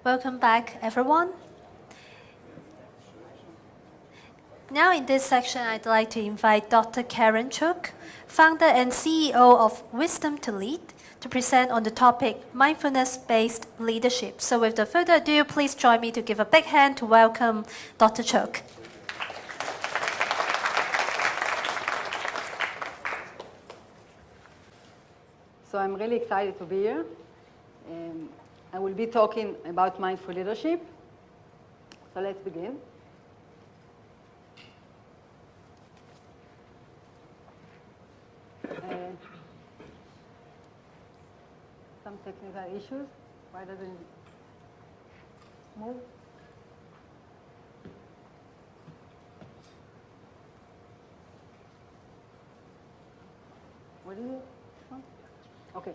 Welcome back, everyone. Now in this section, I'd like to invite Dr. Keren Tsuk, founder and CEO of Wisdom to Lead, to present on the topic mindfulness-based leadership. So without further ado, please join me to give a big hand to welcome Dr. Tsuk. So I'm really excited to be here. I will be talking about mindful leadership. So let's begin. Some technical issues. Why doesn't it move? What is it? Okay.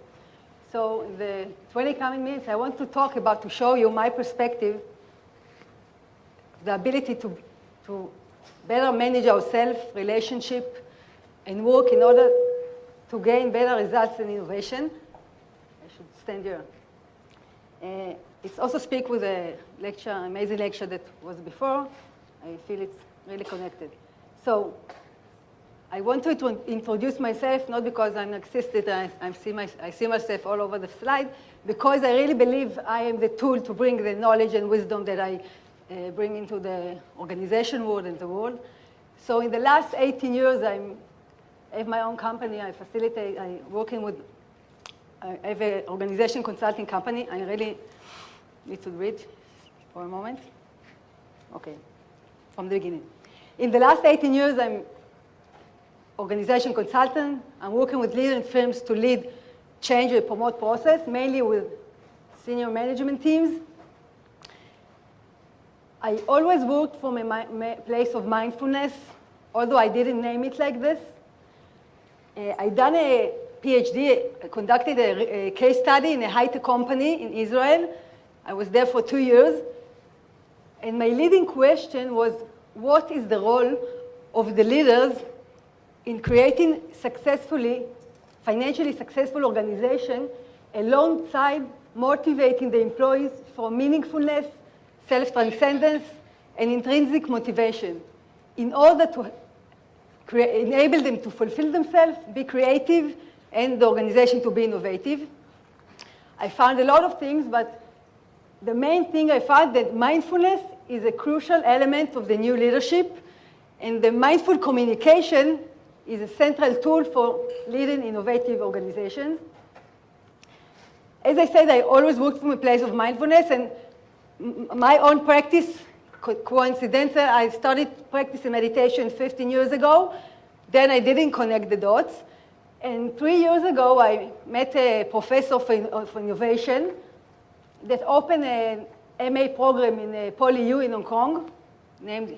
So in the 20 coming minutes, I want to show you my perspective, the ability to better manage our self-relationship and work in order to gain better results and innovation. I should stand here. It's also speak with a lecture, amazing lecture that was before. I feel it's really connected. So I want to introduce myself, not because I'm narcissistic, I see myself all over the slide, because I really believe I am the tool to bring the knowledge and wisdom that I bring into the organization world and the world. So in the last 18 years, I have my own company. I have an organization consulting company. I really need to read for a moment. Okay, from the beginning. In the last 18 years, I'm organization consultant. I'm working with leading firms to lead change and promote process, mainly with senior management teams. I always worked from a place of mindfulness, although I didn't name it like this. I done a PhD, I conducted a case study in a high-tech company in Israel. I was there for 2 years. And my leading question was, what is the role of the leaders in creating financially successful organization alongside motivating the employees for meaningfulness, self-transcendence, and intrinsic motivation in order to enable them to fulfill themselves, be creative, and the organization to be innovative. I found a lot of things, but the main thing I found that mindfulness is a crucial element of the new leadership, and the mindful communication is a central tool for leading innovative organizations. As I said, I always worked from a place of mindfulness, and my own practice, coincidental, I started practicing meditation 15 years ago. Then I didn't connect the dots. And 3 years ago, I met a professor of innovation that opened an MA program in PolyU in Hong Kong, named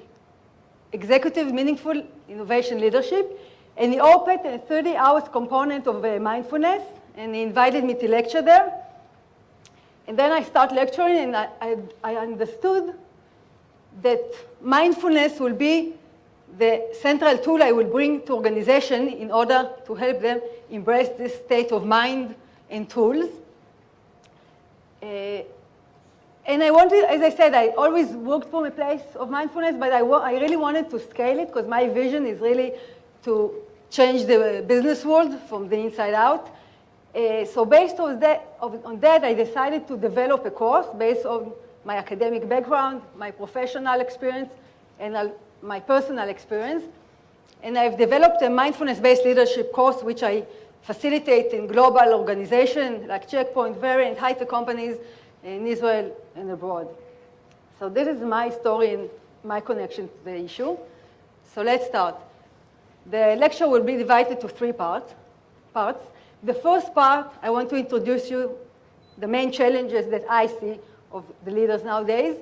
Executive Meaningful Innovation Leadership. And he opened a 30-hour component of mindfulness, and he invited me to lecture there. And then I started lecturing, and I understood that mindfulness will be the central tool I will bring to organization in order to help them embrace this state of mind and tools. And I wanted, as I said, I always worked from a place of mindfulness, but I really wanted to scale it because my vision is really to change the business world from the inside out. So based on that, I decided to develop a course based on my academic background, my professional experience, and my personal experience. And I've developed a mindfulness-based leadership course, which I facilitate in global organizations like Checkpoint, Variant, high-tech companies in Israel and abroad. So this is my story and my connection to the issue. So let's start. The lecture will be divided to 3 parts. The first part, I want to introduce you the main challenges that I see of the leaders nowadays.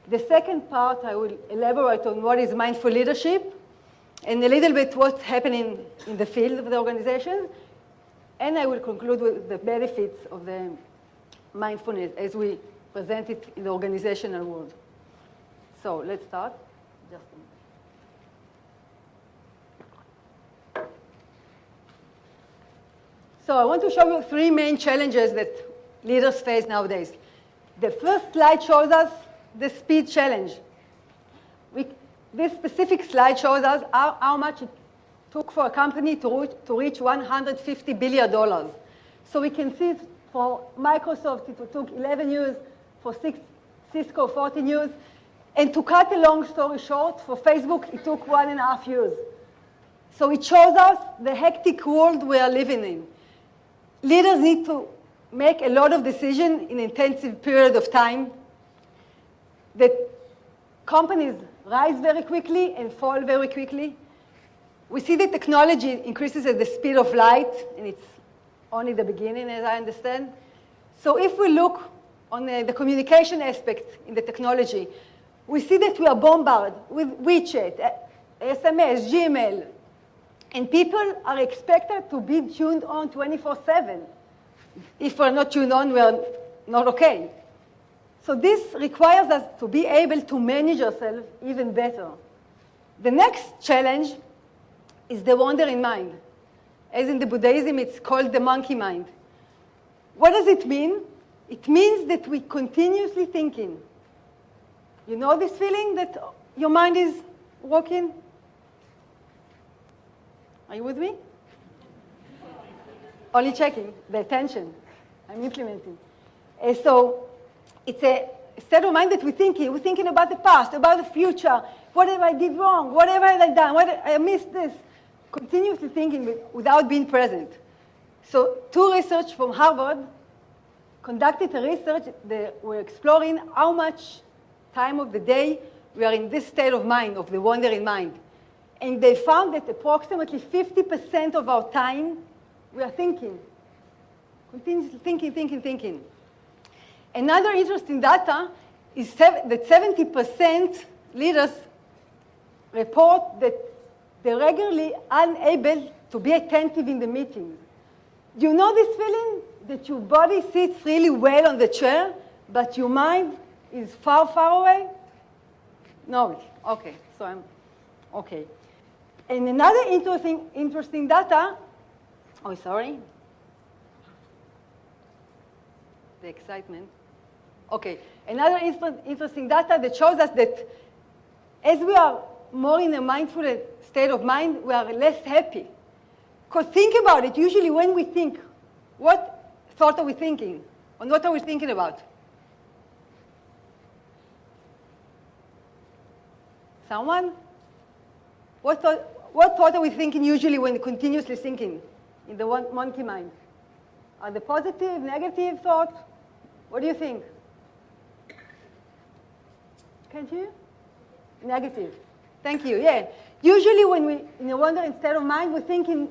The second part, I will elaborate on what is mindful leadership and a little bit what's happening in the field of the organization. And I will conclude with the benefits of the mindfulness as we present it in the organizational world. So let's start. Just a minute. So I want to show you 3 main challenges that leaders face nowadays. The first slide shows us the speed challenge. This specific slide shows us how much it took for a company to reach $150 billion. So we can see for Microsoft, it took 11 years, for Cisco, 14 years. And to cut a long story short, for Facebook, it took 1.5 years. So it shows us the hectic world we are living in. Leaders need to make a lot of decisions in an intensive period of time. That companies rise very quickly and fall very quickly. We see that technology increases at the speed of light, and it's only the beginning, as I understand. So if we look on the communication aspect in the technology, we see that we are bombarded with WeChat, SMS, Gmail, and people are expected to be tuned on 24/7. If we're not tuned on, we're not okay. So this requires us to be able to manage ourselves even better. The next challenge is the wandering mind. As in the Buddhism, it's called the monkey mind. What does it mean? It means that we continuously thinking. You know this feeling that your mind is working? Are you with me? Only checking the attention. I'm implementing. And so it's a state of mind that we're thinking. We're thinking about the past, about the future. What have I did wrong? What have I done? What I missed this? Continuously thinking without being present. So two research from Harvard conducted a research that were exploring how much time of the day we are in this state of mind, of the wandering mind. And they found that approximately 50% of our time we are thinking. Continuously thinking. Another interesting data is that 70% leaders report that they're regularly unable to be attentive in the meeting. Do you know this feeling that your body sits really well on the chair, but your mind is far, far away? No, okay, so I'm okay. And another interesting data, the excitement. Okay, another interesting data that shows us that as we are more in a mindful state of mind, we are less happy. Because think about it, usually when we think, what thought are we thinking? And what are we thinking about? Someone? What thought are we thinking usually when continuously thinking in the monkey mind? Are they positive, negative thoughts? What do you think? Can't you? Negative. Thank you, yeah. Usually when we in a wandering state of mind, we're thinking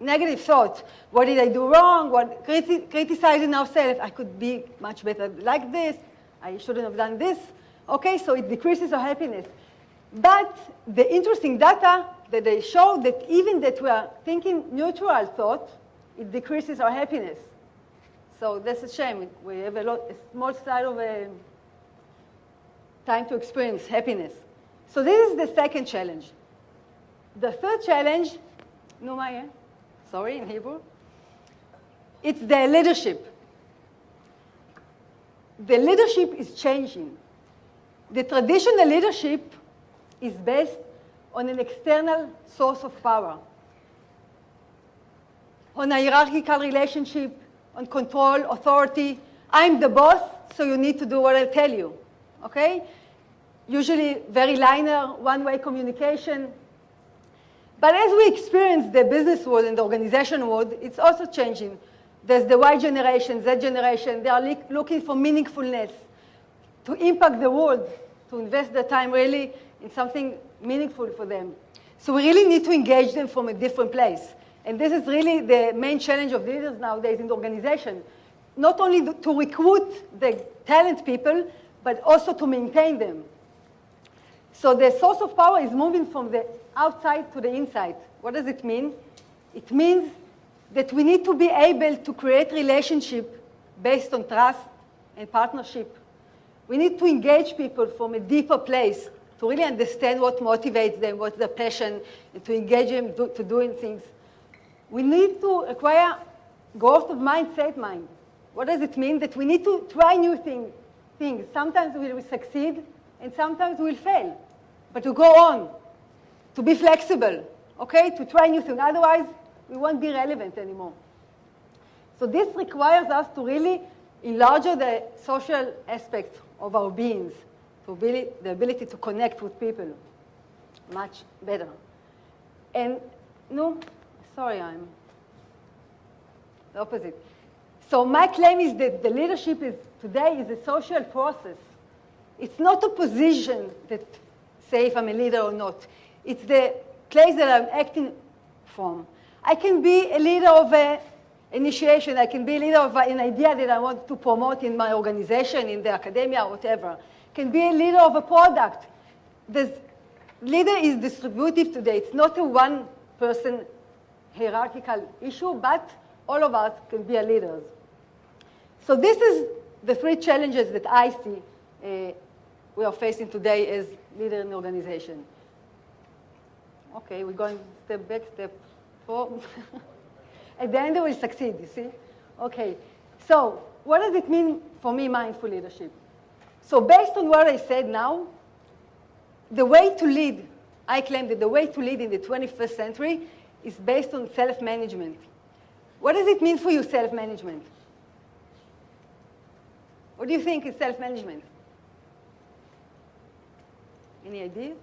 negative thoughts. What did I do wrong? What criticizing ourselves. I could be much better like this. I shouldn't have done this. Okay, so it decreases our happiness. But the interesting data that they show that even that we are thinking neutral thought, it decreases our happiness. So that's a shame. We have a small side of time to experience happiness. So this is the second challenge. The third challenge, in Hebrew, it's the leadership. The leadership is changing. The traditional leadership is based on an external source of power, on a hierarchical relationship, on control, authority. I'm the boss, so you need to do what I tell you, okay? Usually very linear, one-way communication. But as we experience the business world and the organization world, it's also changing. There's the Y generation, Z generation. They are looking for meaningfulness, to impact the world, to invest their time really in something meaningful for them. So we really need to engage them from a different place. And this is really the main challenge of leaders nowadays in the organization. Not only to recruit the talent people, but also to maintain them. So the source of power is moving from the outside to the inside. What does it mean? It means that we need to be able to create relationship based on trust and partnership. We need to engage people from a deeper place to really understand what motivates them, what's their passion, and to engage them to doing things. We need to acquire growth of mindset mind. What does it mean? That we need to try new things things. Sometimes we will succeed, and sometimes we'll fail. But to go on, to be flexible, okay, to try new things. Otherwise, we won't be relevant anymore. So this requires us to really enlarge the social aspects of our beings, the ability to connect with people much better. And no, sorry, I'm the opposite. So my claim is that the leadership today is a social process. It's not a position that say if I'm a leader or not. It's the place that I'm acting from. I can be a leader of an initiation. I can be a leader of an idea that I want to promote in my organization, in the academia, whatever. I can be a leader of a product. Leader is distributive today. It's not a one-person hierarchical issue, but all of us can be leaders. So this is the three challenges that I see we are facing today as leader in the organization. Okay, we're going step back, step forward. At the end, we will succeed, you see? Okay, so what does it mean for me, mindful leadership? So based on what I said now, the way to lead, I claim that the way to lead in the 21st century is based on self-management. What does it mean for you, self-management? What do you think is self-management? Any idea?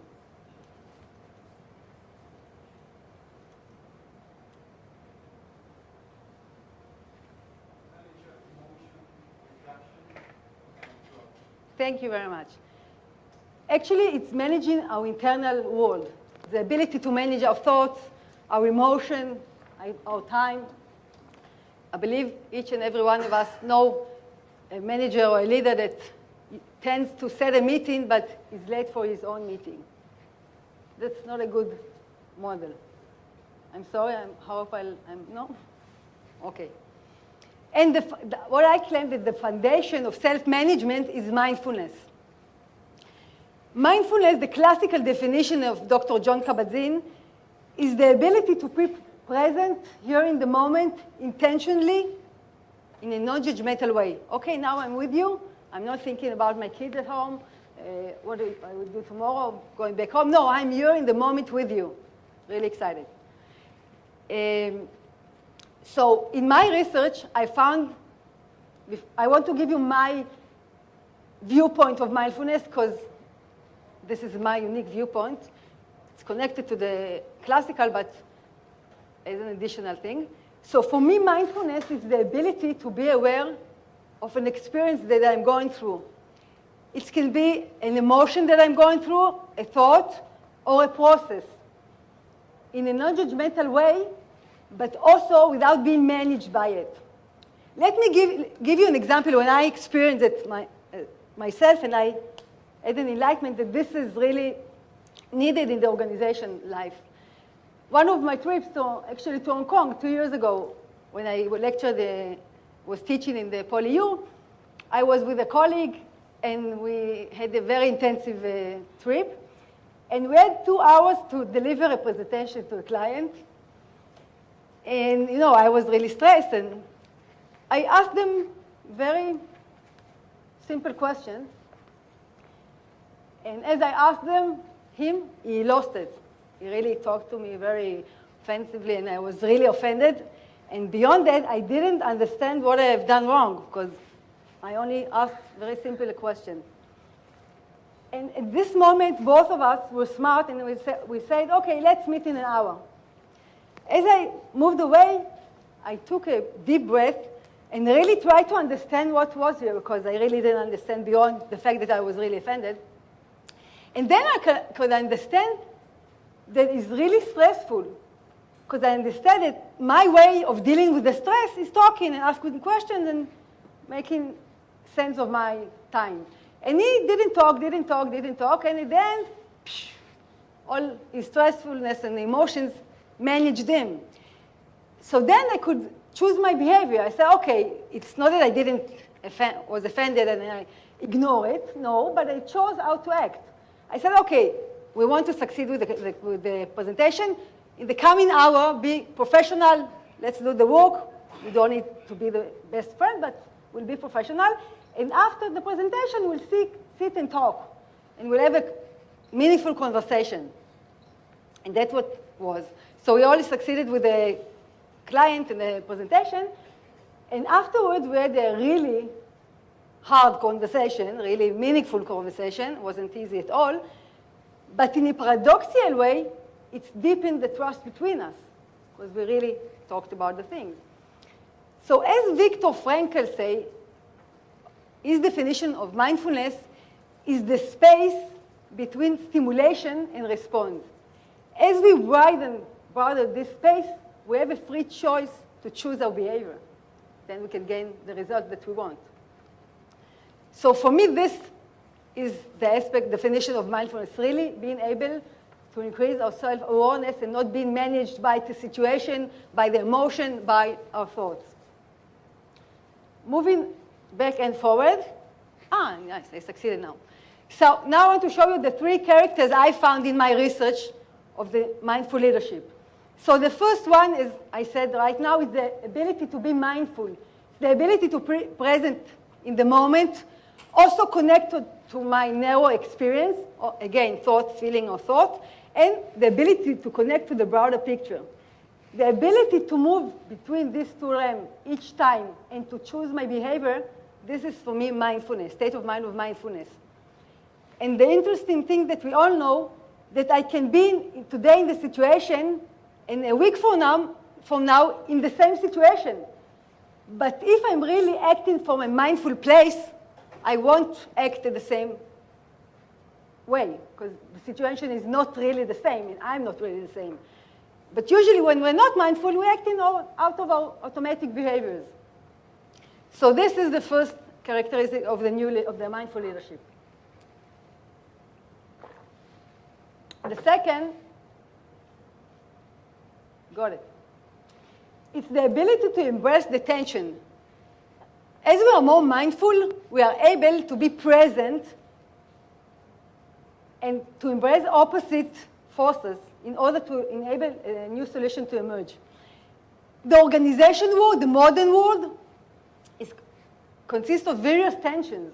Thank you very much. Actually, it's managing our internal world, the ability to manage our thoughts, our emotion, our time. I believe each and every one of us know a manager or a leader that tends to set a meeting but is late for his own meeting. That's not a good model. I'm sorry, no? Okay. And what I claim that the foundation of self-management is mindfulness. Mindfulness, the classical definition of Dr. John Kabat-Zinn, is the ability to be present here in the moment intentionally in a non-judgmental way. Okay, now I'm with you. I'm not thinking about my kids at home, what I will do tomorrow, going back home. No, I'm here in the moment with you. Really excited. So in my research, I found, I want to give you my viewpoint of mindfulness because this is my unique viewpoint. It's connected to the classical, but as an additional thing. So for me, mindfulness is the ability to be aware of an experience that I'm going through. It can be an emotion that I'm going through, a thought, or a process in a non-judgmental way, but also without being managed by it. Let me give you an example when I experienced it myself, and I had an enlightenment that this is really needed in the organization life. One of my trips actually to Hong Kong 2 years ago, when I was teaching in the PolyU, I was with a colleague, and we had a very intensive trip. And we had 2 hours to deliver a presentation to a client. And, you know, I was really stressed. And I asked them very simple questions. And as I asked him, he lost it. He really talked to me very offensively, and I was really offended. And beyond that, I didn't understand what I have done wrong, because I only asked very simple a question. And at this moment, both of us were smart, and we said, okay, let's meet in an hour. As I moved away, I took a deep breath and really tried to understand what was here, because I really didn't understand beyond the fact that I was really offended. And then I could understand that it's really stressful, because I understand that my way of dealing with the stress is talking and asking questions and making sense of my time. And he didn't talk, and at the end, all his stressfulness and emotions managed him. So then I could choose my behavior. I said, okay, it's not that I was offended and I ignore it, no, but I chose how to act. I said, okay, we want to succeed with the presentation. In the coming hour, be professional. Let's do the work. We don't need to be the best friend, but we'll be professional. And after the presentation, we'll sit and talk. And we'll have a meaningful conversation. And that's what was. So we only succeeded with the client in the presentation. And afterwards, we had a really hard conversation, really meaningful conversation. It wasn't easy at all. But in a paradoxical way, it's deepened the trust between us, because we really talked about the things. So as Viktor Frankl say, his definition of mindfulness is the space between stimulation and response. As we broaden this space, we have a free choice to choose our behavior. Then we can gain the result that we want. So for me, this is the definition of mindfulness, really being able to increase our self-awareness and not being managed by the situation, by the emotion, by our thoughts. Moving back and forward. Nice, I succeeded now. So now I want to show you the 3 characters I found in my research of the mindful leadership. So the first one is, I said right now, is the ability to be mindful. The ability to be present in the moment, also connected to my narrow experience, or again, thought, feeling, or thought, and the ability to connect to the broader picture. The ability to move between these 2 realms each time and to choose my behavior, this is for me mindfulness, state of mind of mindfulness. And the interesting thing that we all know, that I can be today in the situation and a week from now in the same situation. But if I'm really acting from a mindful place, I won't act in the same way, because the situation is not really the same, and I'm not really the same. But usually when we're not mindful, we're acting out of our automatic behaviors. So this is the first characteristic of the mindful leadership. The second, got it. It's the ability to embrace the tension. As we are more mindful, we are able to be present and to embrace opposite forces in order to enable a new solution to emerge. The organization world, the modern world, consists of various tensions.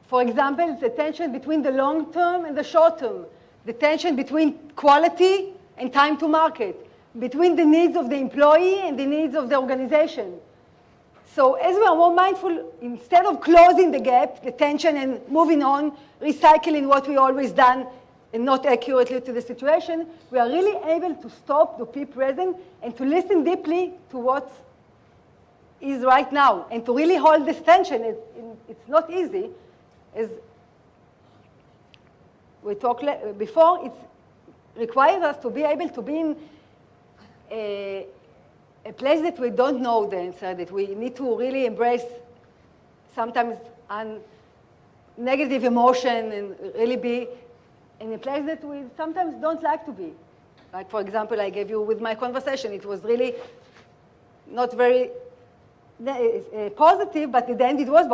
For example, it's the tension between the long term and the short term, the tension between quality and time to market, between the needs of the employee and the needs of the organization. So as we are more mindful, instead of closing the gap, the tension, and moving on, recycling what we always done and not accurately to the situation, we are really able to stop, to be present, and to listen deeply to what is right now, and to really hold this tension. It's not easy. As we talked before, it requires us to be able to be in a place that we don't know the answer, that we need to really embrace sometimes negative emotion and really be in a place that we sometimes don't like to be. Like, for example, I gave you with my conversation. It was really not very positive, but at the end it was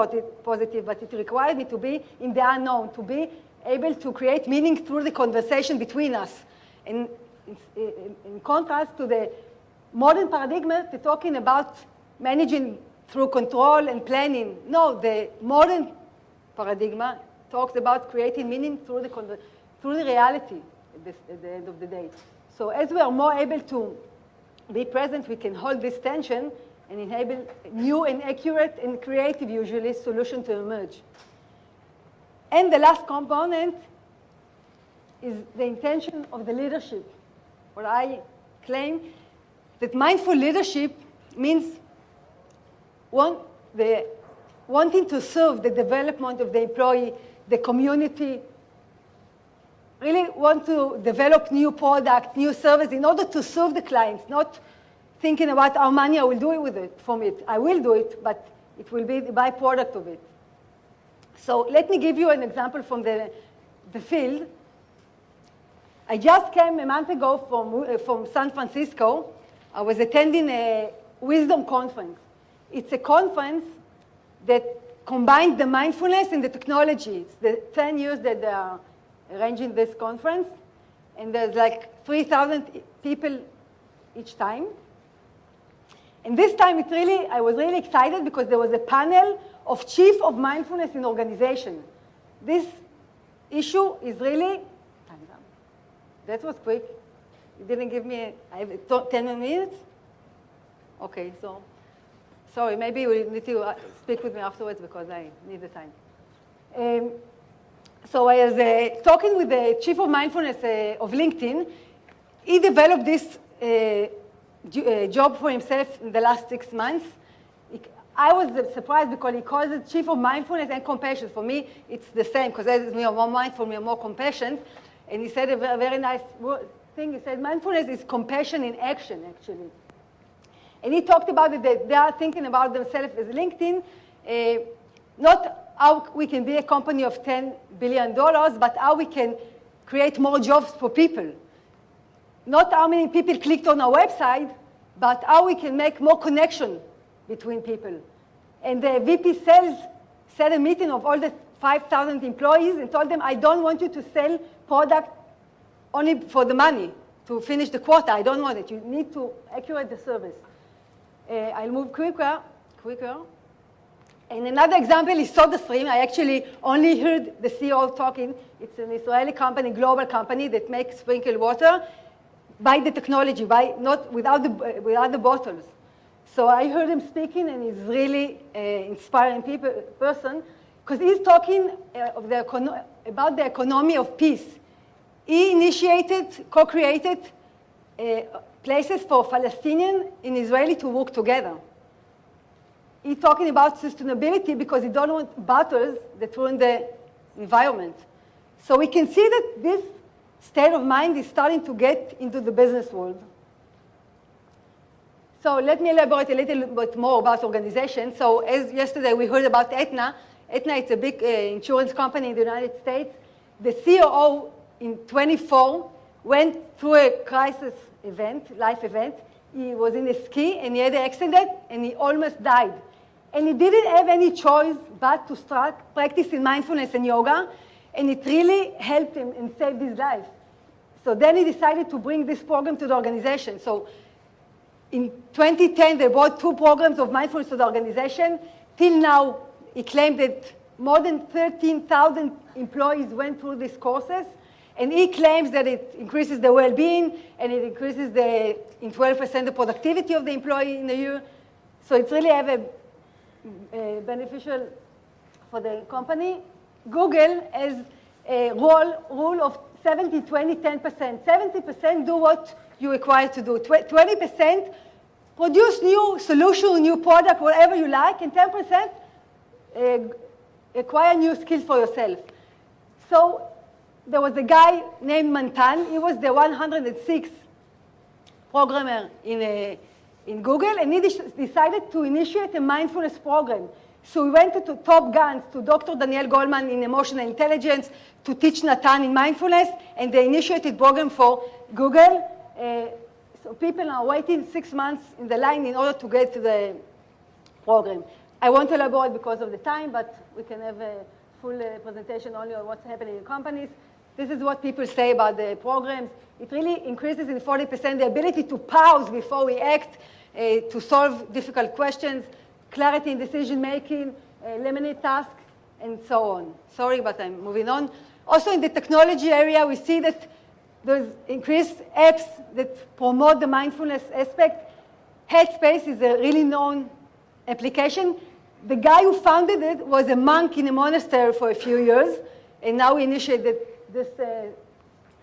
positive, but it required me to be in the unknown, to be able to create meaning through the conversation between us. And in contrast to the modern paradigm, they're talking about managing through control and planning. No, the modern paradigm talks about creating meaning through the reality at the end of the day. So as we are more able to be present, we can hold this tension and enable new and accurate and creative, usually, solution to emerge. And the last component is the intention of the leadership, where I claim that mindful leadership means wanting to serve the development of the employee, the community, really want to develop new product, new service in order to serve the clients, not thinking about how money I will do it with it, from it. I will do it, but it will be the byproduct of it. So let me give you an example from the field. I just came a month ago from San Francisco. I was attending a wisdom conference. It's a conference that combined the mindfulness and the technology. It's the 10 years that they are arranging this conference. And there's like 3,000 people each time. And this time I was really excited because there was a panel of chief of mindfulness in organization. This issue is really, time's up. That was quick. You didn't give me, I have 10 minutes? Okay, so, sorry, maybe you need to speak with me afterwards because I need the time. So I was talking with the chief of mindfulness of LinkedIn. He developed this job for himself in the last 6 months. I was surprised because he calls it chief of mindfulness and compassion. For me, it's the same because we are more mindful, we are more compassion. And he said a very nice thing. He said mindfulness is compassion in action, actually. And he talked about it that they are thinking about themselves as LinkedIn, not how we can be a company of $10 billion, but how we can create more jobs for people. Not how many people clicked on our website, but how we can make more connection between people. And the VP sales set a meeting of all the 5,000 employees and told them, I don't want you to sell product only for the money to finish the quota. I don't want it. You need to accurate the service. I'll move quicker. And another example is SodaStream. I actually only heard the CEO talking. It's an Israeli company, global company that makes sprinkled water by the technology, without the bottles. So I heard him speaking, and he's really inspiring person, because he's talking about the economy of peace. He initiated, co-created places for Palestinian and Israeli to work together. He's talking about sustainability because he don't want bottles that ruin the environment. So we can see that this state of mind is starting to get into the business world. So let me elaborate a little bit more about organization. So as yesterday we heard about Aetna. Aetna is a big insurance company in the United States. The COO in 24 went through a crisis event, life event. He was in a ski and he had an accident and he almost died. And he didn't have any choice but to start practicing mindfulness and yoga, and it really helped him and saved his life. So then he decided to bring this program to the organization. So in 2010, they brought 2 programs of mindfulness to the organization. Till now, he claimed that more than 13,000 employees went through these courses, and he claims that it increases the well-being, and it increases in 12% the productivity of the employee in a year. So it's really beneficial for the company. Google has a rule of 70, 20, 10%. 70% do what you're required to do. 20% produce new solution, new product, whatever you like, and 10% acquire new skills for yourself. So there was a guy named Mantan. He was the 106th programmer in Google, and he decided to initiate a mindfulness program. So we went to Top Guns, to Dr. Daniel Goleman in emotional intelligence, to teach Nathan in mindfulness, and they initiated program for Google. So people are waiting 6 months in the line in order to get to the program. I won't elaborate because of the time, but we can have a full presentation only on what's happening in companies. This is what people say about the programs. It really increases in 40% the ability to pause before we act, to solve difficult questions, clarity in decision-making, eliminate tasks, and so on. Sorry, but I'm moving on. Also in the technology area, we see that there's increased apps that promote the mindfulness aspect. Headspace is a really known application. The guy who founded it was a monk in a monastery for a few years, and now we initiated this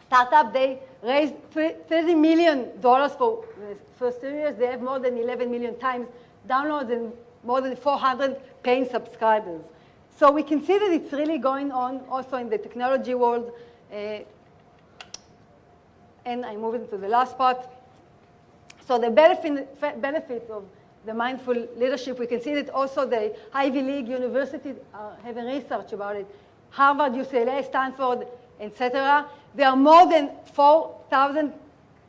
startup. They raised $30 million for the first 2 years. They have more than 11 million times downloads and more than 400 paying subscribers. So we can see that it's really going on also in the technology world. And I move into the last part. So the benefit of the mindful leadership, we can see that also the Ivy League universities are having research about it. Harvard, UCLA, Stanford, etc. There are more than 4,000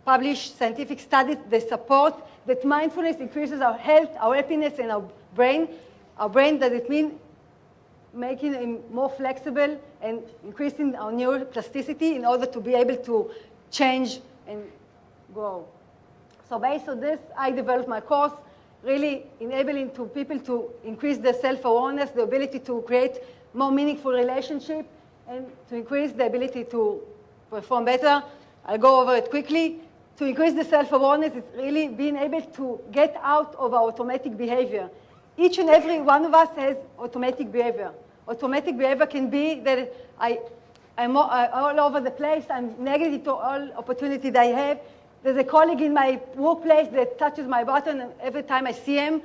published scientific studies that support that mindfulness increases our health, our happiness, and our brain. Our brain, does it mean making it more flexible and increasing our neuroplasticity in order to be able to change and grow. So based on this, I developed my course. really enabling to people to increase their self-awareness, the ability to create more meaningful relationship, and to increase the ability to perform better. I'll go over it quickly. To increase the self-awareness is really being able to get out of our automatic behavior. Each and every one of us has automatic behavior. Automatic behavior can be that I'm all over the place, I'm negative to all opportunity that I have. There's a colleague in my workplace that touches my button, and every time I see him,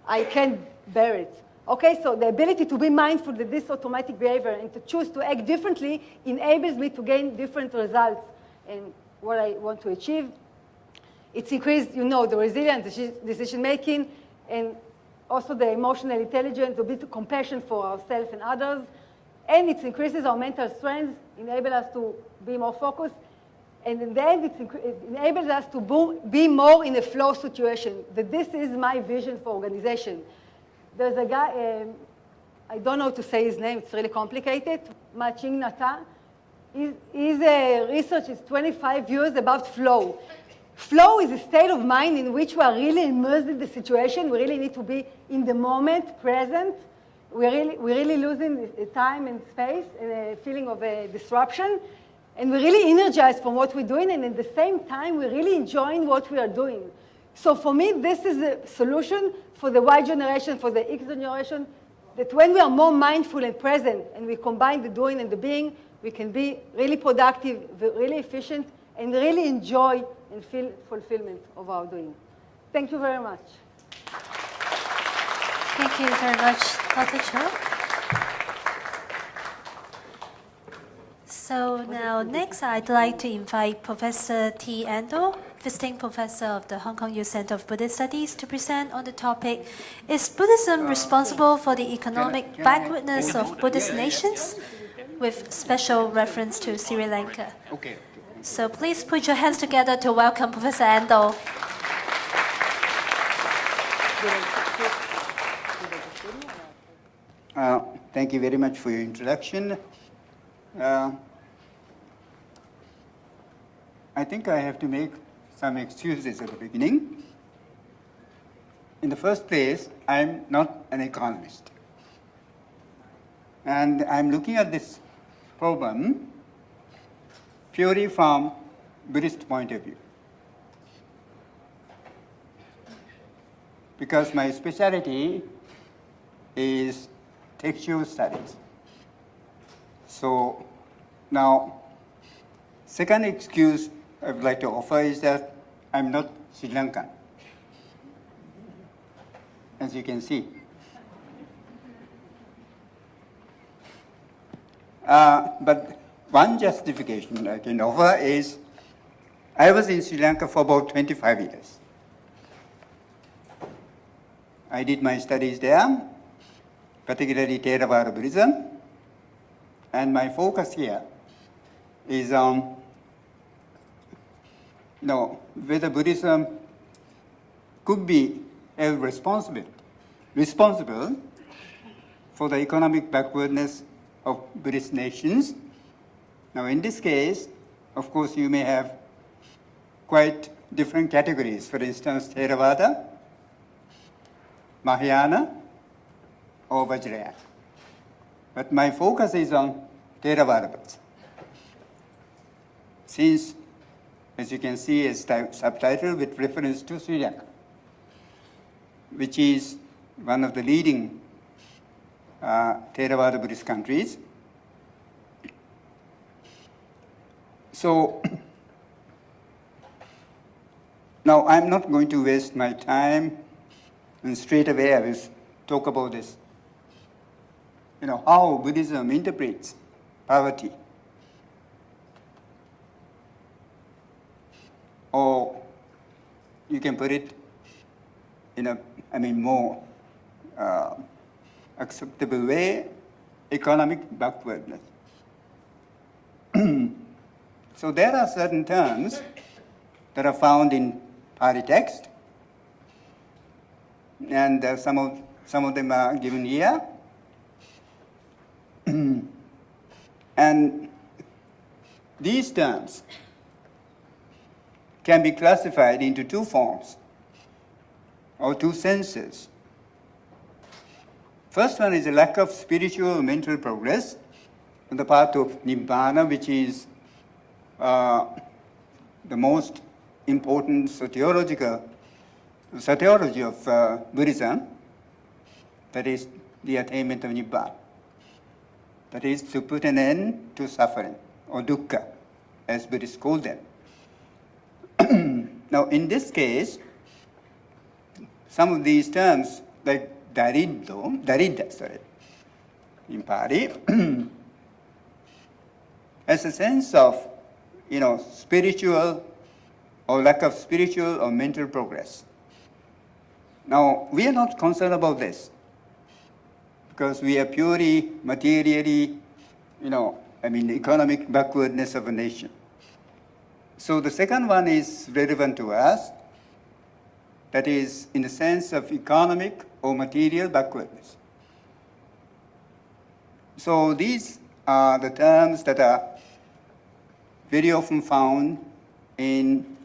I can't bear it. Okay, so the ability to be mindful that this automatic behavior and to choose to act differently enables me to gain different results in what I want to achieve. It's increased, the resilience, decision-making, and also the emotional intelligence, a bit of compassion for ourselves and others. And it increases our mental strength, enables us to be more focused. And in the end, it enables us to be more in a flow situation, that this is my vision for organization. There's a guy, I don't know how to say his name, it's really complicated, Maching Nata. His research is 25 years about flow. Flow is a state of mind in which we are really immersed in the situation. We really need to be in the moment, present. We're really losing the time and space and a feeling of a disruption. And we're really energized from what we're doing, and at the same time, we're really enjoying what we are doing. So for me, this is a solution for the Y generation, for the X generation, that when we are more mindful and present, and we combine the doing and the being, we can be really productive, really efficient, and really enjoy and feel fulfillment of our doing. Thank you very much. Thank you very much, Dr. Tsuk. So now next I'd like to invite Professor T. Endo, visiting professor of the Hong Kong Youth Center of Buddhist Studies, to present on the topic, is Buddhism responsible for the economic backwardness of Buddhist nations? With special reference to Sri Lanka. Okay. So please put your hands together to welcome Professor Endo. Thank you very much for your introduction. I think I have to make some excuses at the beginning. In the first place, I'm not an economist. And I'm looking at this problem purely from Buddhist point of view. Because my specialty is textual studies. So now, second excuse I would like to offer is that I'm not Sri Lankan, as you can see. But one justification I can offer is I was in Sri Lanka for about 25 years. I did my studies there, particularly Theravada Buddhism, and my focus here is on whether Buddhism could be held responsible for the economic backwardness of Buddhist nations. Now, in this case, of course, you may have quite different categories. For instance, Theravada, Mahayana, or Vajrayana. But my focus is on Theravada Buddhism. Since, as you can see, a subtitle with reference to Sri Lanka, which is one of the leading Theravada Buddhist countries. So now I'm not going to waste my time, and straight away I will talk about this. How Buddhism interprets poverty. Or you can put it in a more acceptable way, economic backwardness. So there are certain terms that are found in Pali text, and some of them are given here. And these terms can be classified into two forms. or two senses. First one is a lack of spiritual or mental progress on the part of Nibbana, which is the most important soteriology of Buddhism, that is the attainment of Nibbana. That is to put an end to suffering, or dukkha, as Buddhists call them. Now, in this case, some of these terms, like daridda, in Pali, has a sense of, spiritual or lack of spiritual or mental progress. Now, we are not concerned about this because we are purely materially, economic backwardness of a nation. So the second one is relevant to us, that is in the sense of economic or material backwardness. So these are the terms that are very often found in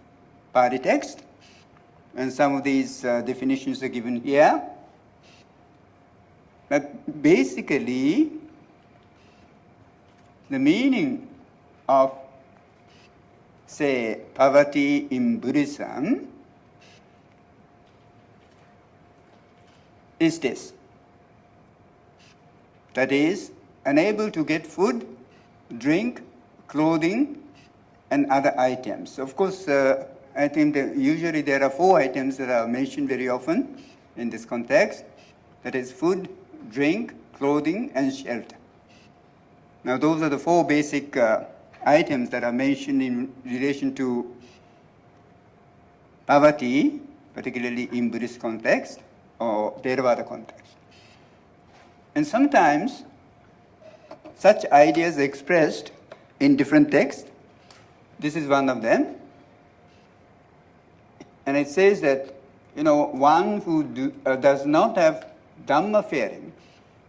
Pali text, and some of these definitions are given here. But basically, the meaning of, say, poverty in Buddhism is this. That is, unable to get food, drink, clothing, and other items. Of course, I think that usually there are 4 items that are mentioned very often in this context. That is food, drink, clothing, and shelter. Now, those are the 4 basic items that are mentioned in relation to poverty, particularly in Buddhist context or Theravada context. And sometimes such ideas are expressed in different texts. This is one of them. And it says that, one who does not have Dhamma fearing.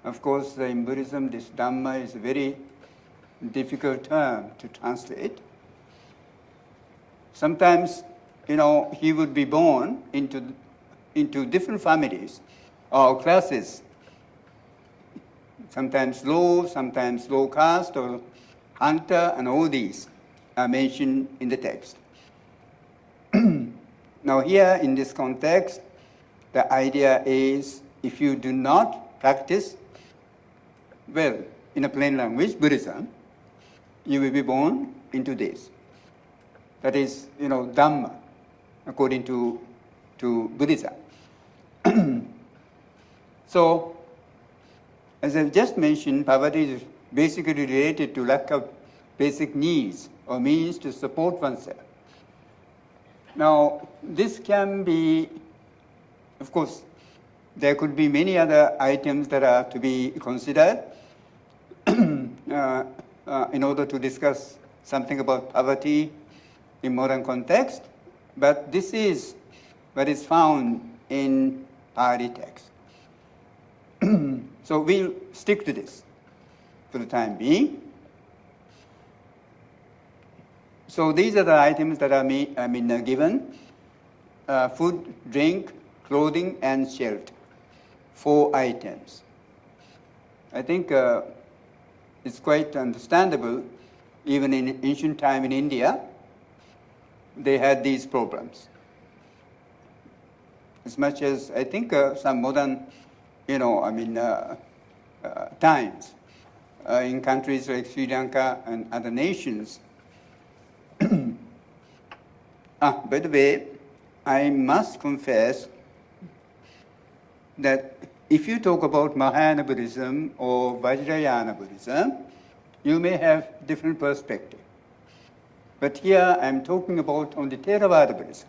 Of course, in Buddhism, this Dhamma is a very difficult term to translate. Sometimes, he would be born into different families or classes. Sometimes low caste or hunter, and all these are mentioned in the text. Now here, in this context, the idea is if you do not practice, well, in a plain language, Buddhism, you will be born into this. That is, Dhamma, according to Buddhism. So, as I've just mentioned, poverty is basically related to lack of basic needs or means to support oneself. Now, this can be, of course, there could be many other items that are to be considered in order to discuss something about poverty in modern context, but this is what is found in Pali text. So we'll stick to this for the time being. So these are the items that are given: food, drink, clothing, and shelter. 4 items. I think it's quite understandable. Even in ancient time in India, they had these problems. As much as I think some modern, times in countries like Sri Lanka and other nations. By the way, I must confess that if you talk about Mahayana Buddhism or Vajrayana Buddhism, you may have different perspective. But here I'm talking about only Theravada Buddhism.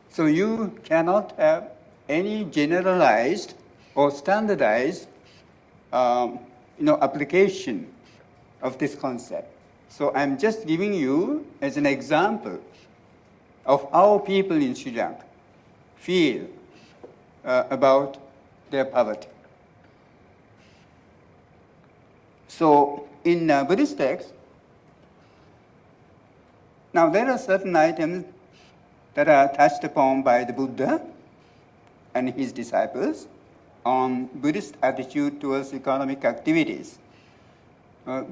So you cannot have any generalized or standardized application of this concept. So I'm just giving you as an example of how people in Sri Lanka feel about their poverty. So in Buddhist texts, now there are certain items that are touched upon by the Buddha, and his disciples on Buddhist attitude towards economic activities.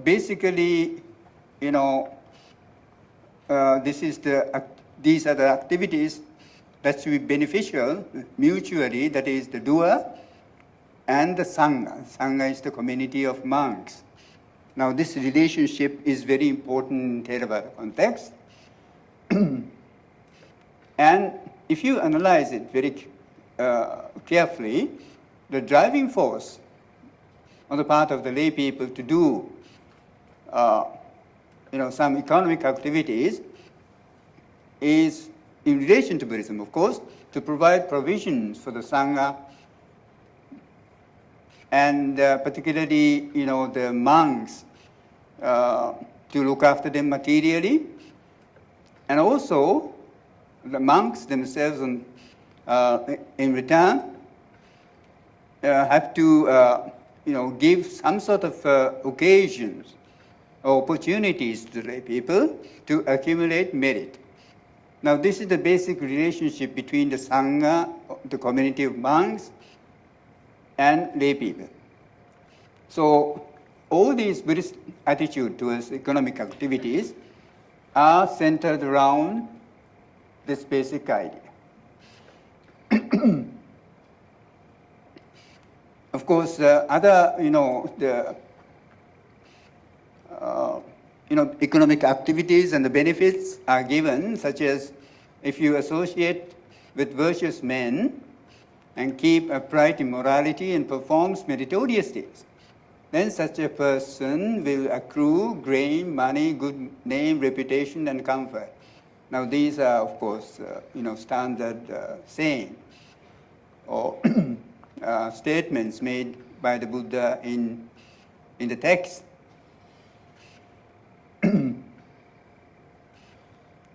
Basically, you know, these are the activities that should be beneficial mutually, that is the doer and the Sangha. Sangha is the community of monks. Now this relationship is very important in Theravada context. And if you analyze it very carefully, the driving force on the part of the lay people to do some economic activities is in relation to Buddhism, of course, to provide provisions for the Sangha and particularly, the monks to look after them materially, and also the monks themselves in return have to give some sort of occasions or opportunities to the lay people to accumulate merit. Now this is the basic relationship between the Sangha, the community of monks, and lay people. So all these Buddhist attitude towards economic activities are centered around this basic idea. Of course, other, economic activities and the benefits are given, such as if you associate with virtuous men and keep upright in morality and performs meritorious deeds, then such a person will accrue grain, money, good name, reputation, and comfort. Now these are, of course, standard saying or statements made by the Buddha in the text.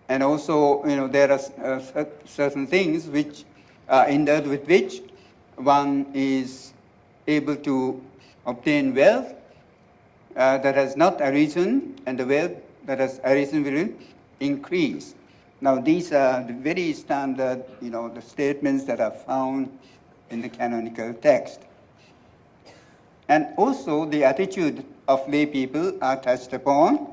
And also, there are certain things which are endowed with which one is able to obtain wealth that has not arisen, and the wealth that has arisen will increase. Now, these are the very standard, the statements that are found in the canonical text. And also, the attitude of lay people are touched upon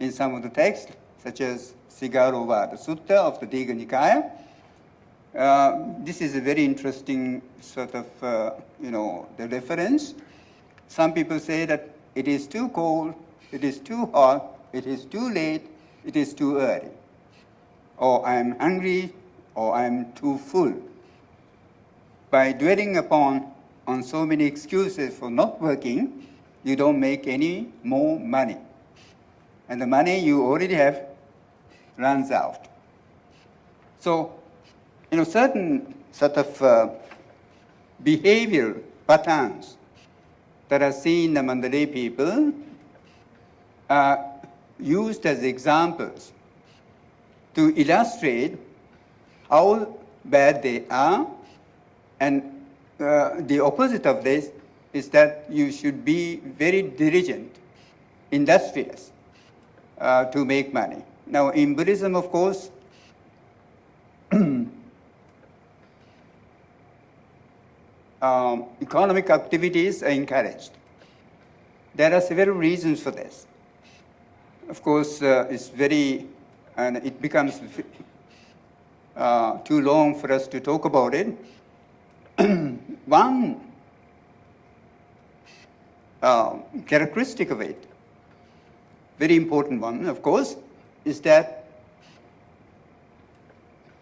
in some of the texts, such as Sigarovada Sutta of the Digha Nikaya. This is a very interesting sort of, the reference. Some people say that it is too cold, it is too hot, it is too late, it is too early. Or I am hungry, or I am too full. By dwelling on so many excuses for not working, you don't make any more money. And the money you already have runs out. So, certain sort of behavioral patterns that are seen among the lay people are used as examples to illustrate how bad they are, and the opposite of this is that you should be very diligent, industrious, to make money. Now, in Buddhism, of course, economic activities are encouraged. There are several reasons for this. Of course, it's very, and it becomes too long for us to talk about it. One characteristic of it, very important one, of course, is that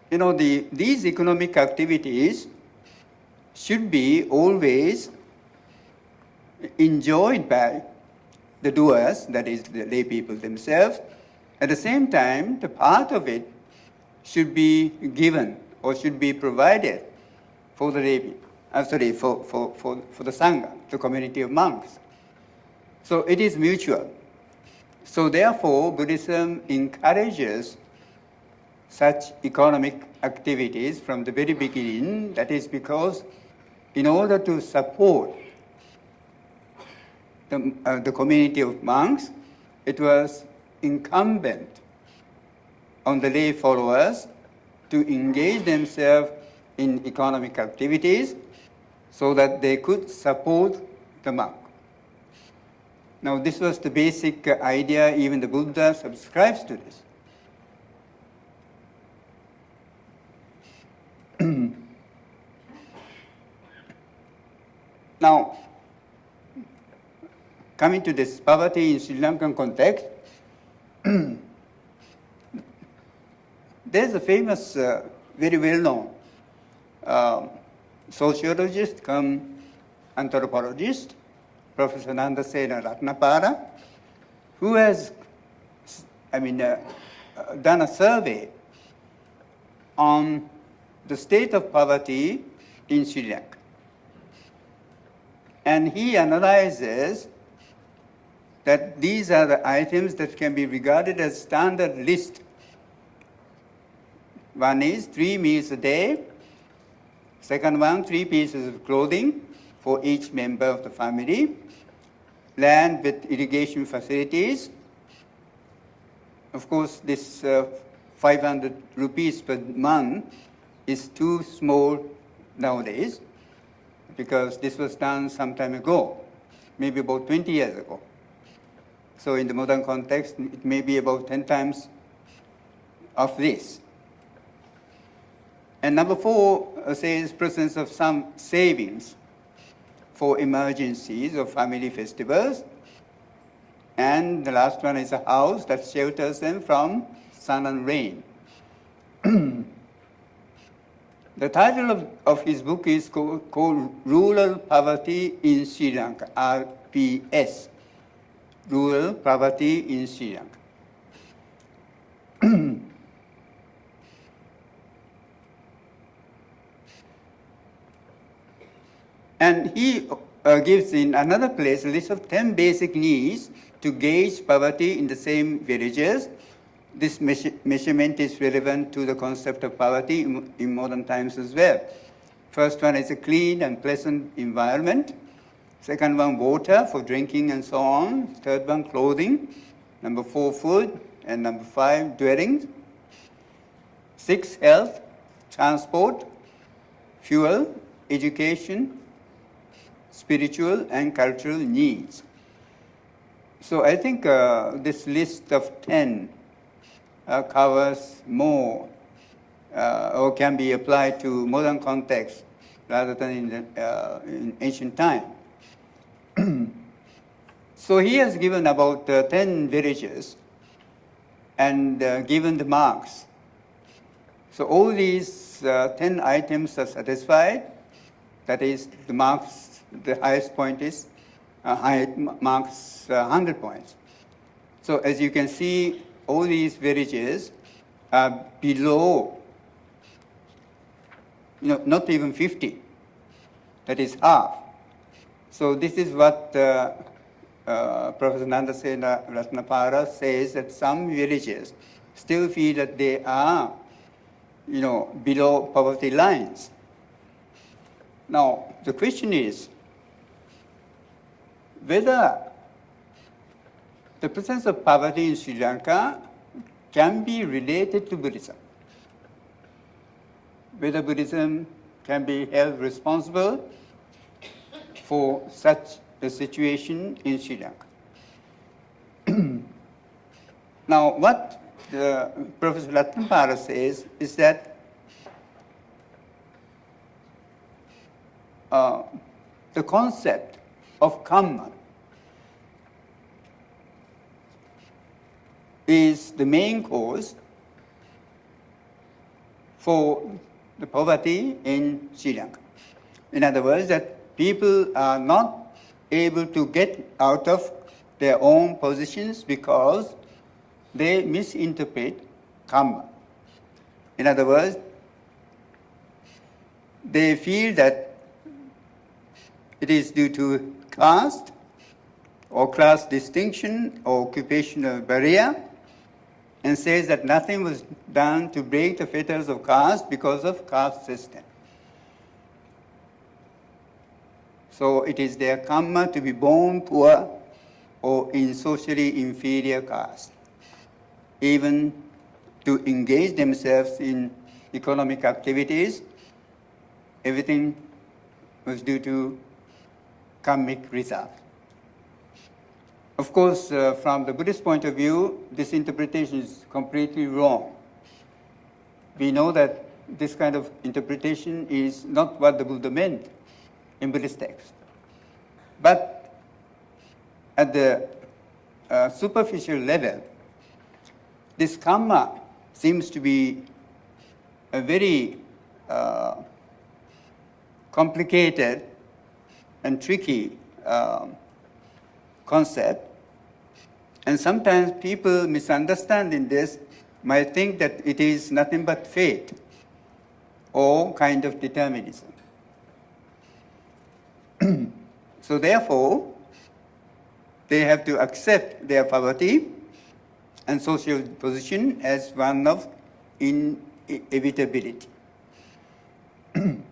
these economic activities should be always enjoyed by the doers, that is the lay people themselves. At the same time, the part of it should be given or should be provided for the lay people. For the Sangha, the community of monks. So it is mutual. So therefore, Buddhism encourages such economic activities from the very beginning. That is because in order to support the community of monks, it was incumbent on the lay followers to engage themselves in economic activities so that they could support the monk. Now, this was the basic idea. Even the Buddha subscribes to this. Now, coming to this poverty in Sri Lankan context, there's a famous, very well-known sociologist come anthropologist, Professor Nandasena Ratnapara, who has, done a survey on the state of poverty in Sri Lanka. And he analyzes that these are the items that can be regarded as standard list. One is 3 meals a day. Second one, 3 pieces of clothing for each member of the family. Land with irrigation facilities. Of course, this 500 rupees per month is too small nowadays, because this was done some time ago, maybe about 20 years ago. So in the modern context, it may be about 10 times of this. And number 4 says presence of some savings for emergencies or family festivals. And the last one is a house that shelters them from sun and rain. The title of his book is called Rural Poverty in Sri Lanka, RPS, Rural Poverty in Sri Lanka. And he gives in another place a list of 10 basic needs to gauge poverty in the same villages. This measurement is relevant to the concept of poverty in modern times as well. First one is a clean and pleasant environment. Second one, water for drinking and so on. Third one, clothing. Number 4, food. And number 5, dwellings. 6, health, transport, fuel, education, spiritual and cultural needs. So I think this list of 10 covers more or can be applied to modern context rather than in ancient time. So he has given about 10 villages and given the marks. So all these 10 items are satisfied. That is, the marks, the highest point is marks 100 points. So as you can see, all these villages are below, not even 50. That is half. So this is what Professor Nandasena Ratnapara says, that some villages still feel that they are, below poverty lines. Now, the question is whether the presence of poverty in Sri Lanka can be related to Buddhism. Whether Buddhism can be held responsible for such a situation in Sri Lanka. Now, what Professor Ratnapara says is that the concept of karma is the main cause for the poverty in Sri Lanka. In other words, that people are not able to get out of their own positions because they misinterpret karma. In other words, they feel that it is due to caste or class distinction or occupational barrier, and says that nothing was done to break the fetters of caste because of caste system. So it is their karma to be born poor or in socially inferior caste, even to engage themselves in economic activities everything was due to karmic result. Of course, from the Buddhist point of view, this interpretation is completely wrong. We know that this kind of interpretation is not what the Buddha meant in Buddhist text. But at the superficial level, this karma seems to be a very complicated and tricky concept. And sometimes people misunderstanding this might think that it is nothing but fate or kind of determinism. So therefore, they have to accept their poverty and social position as one of inevitability. And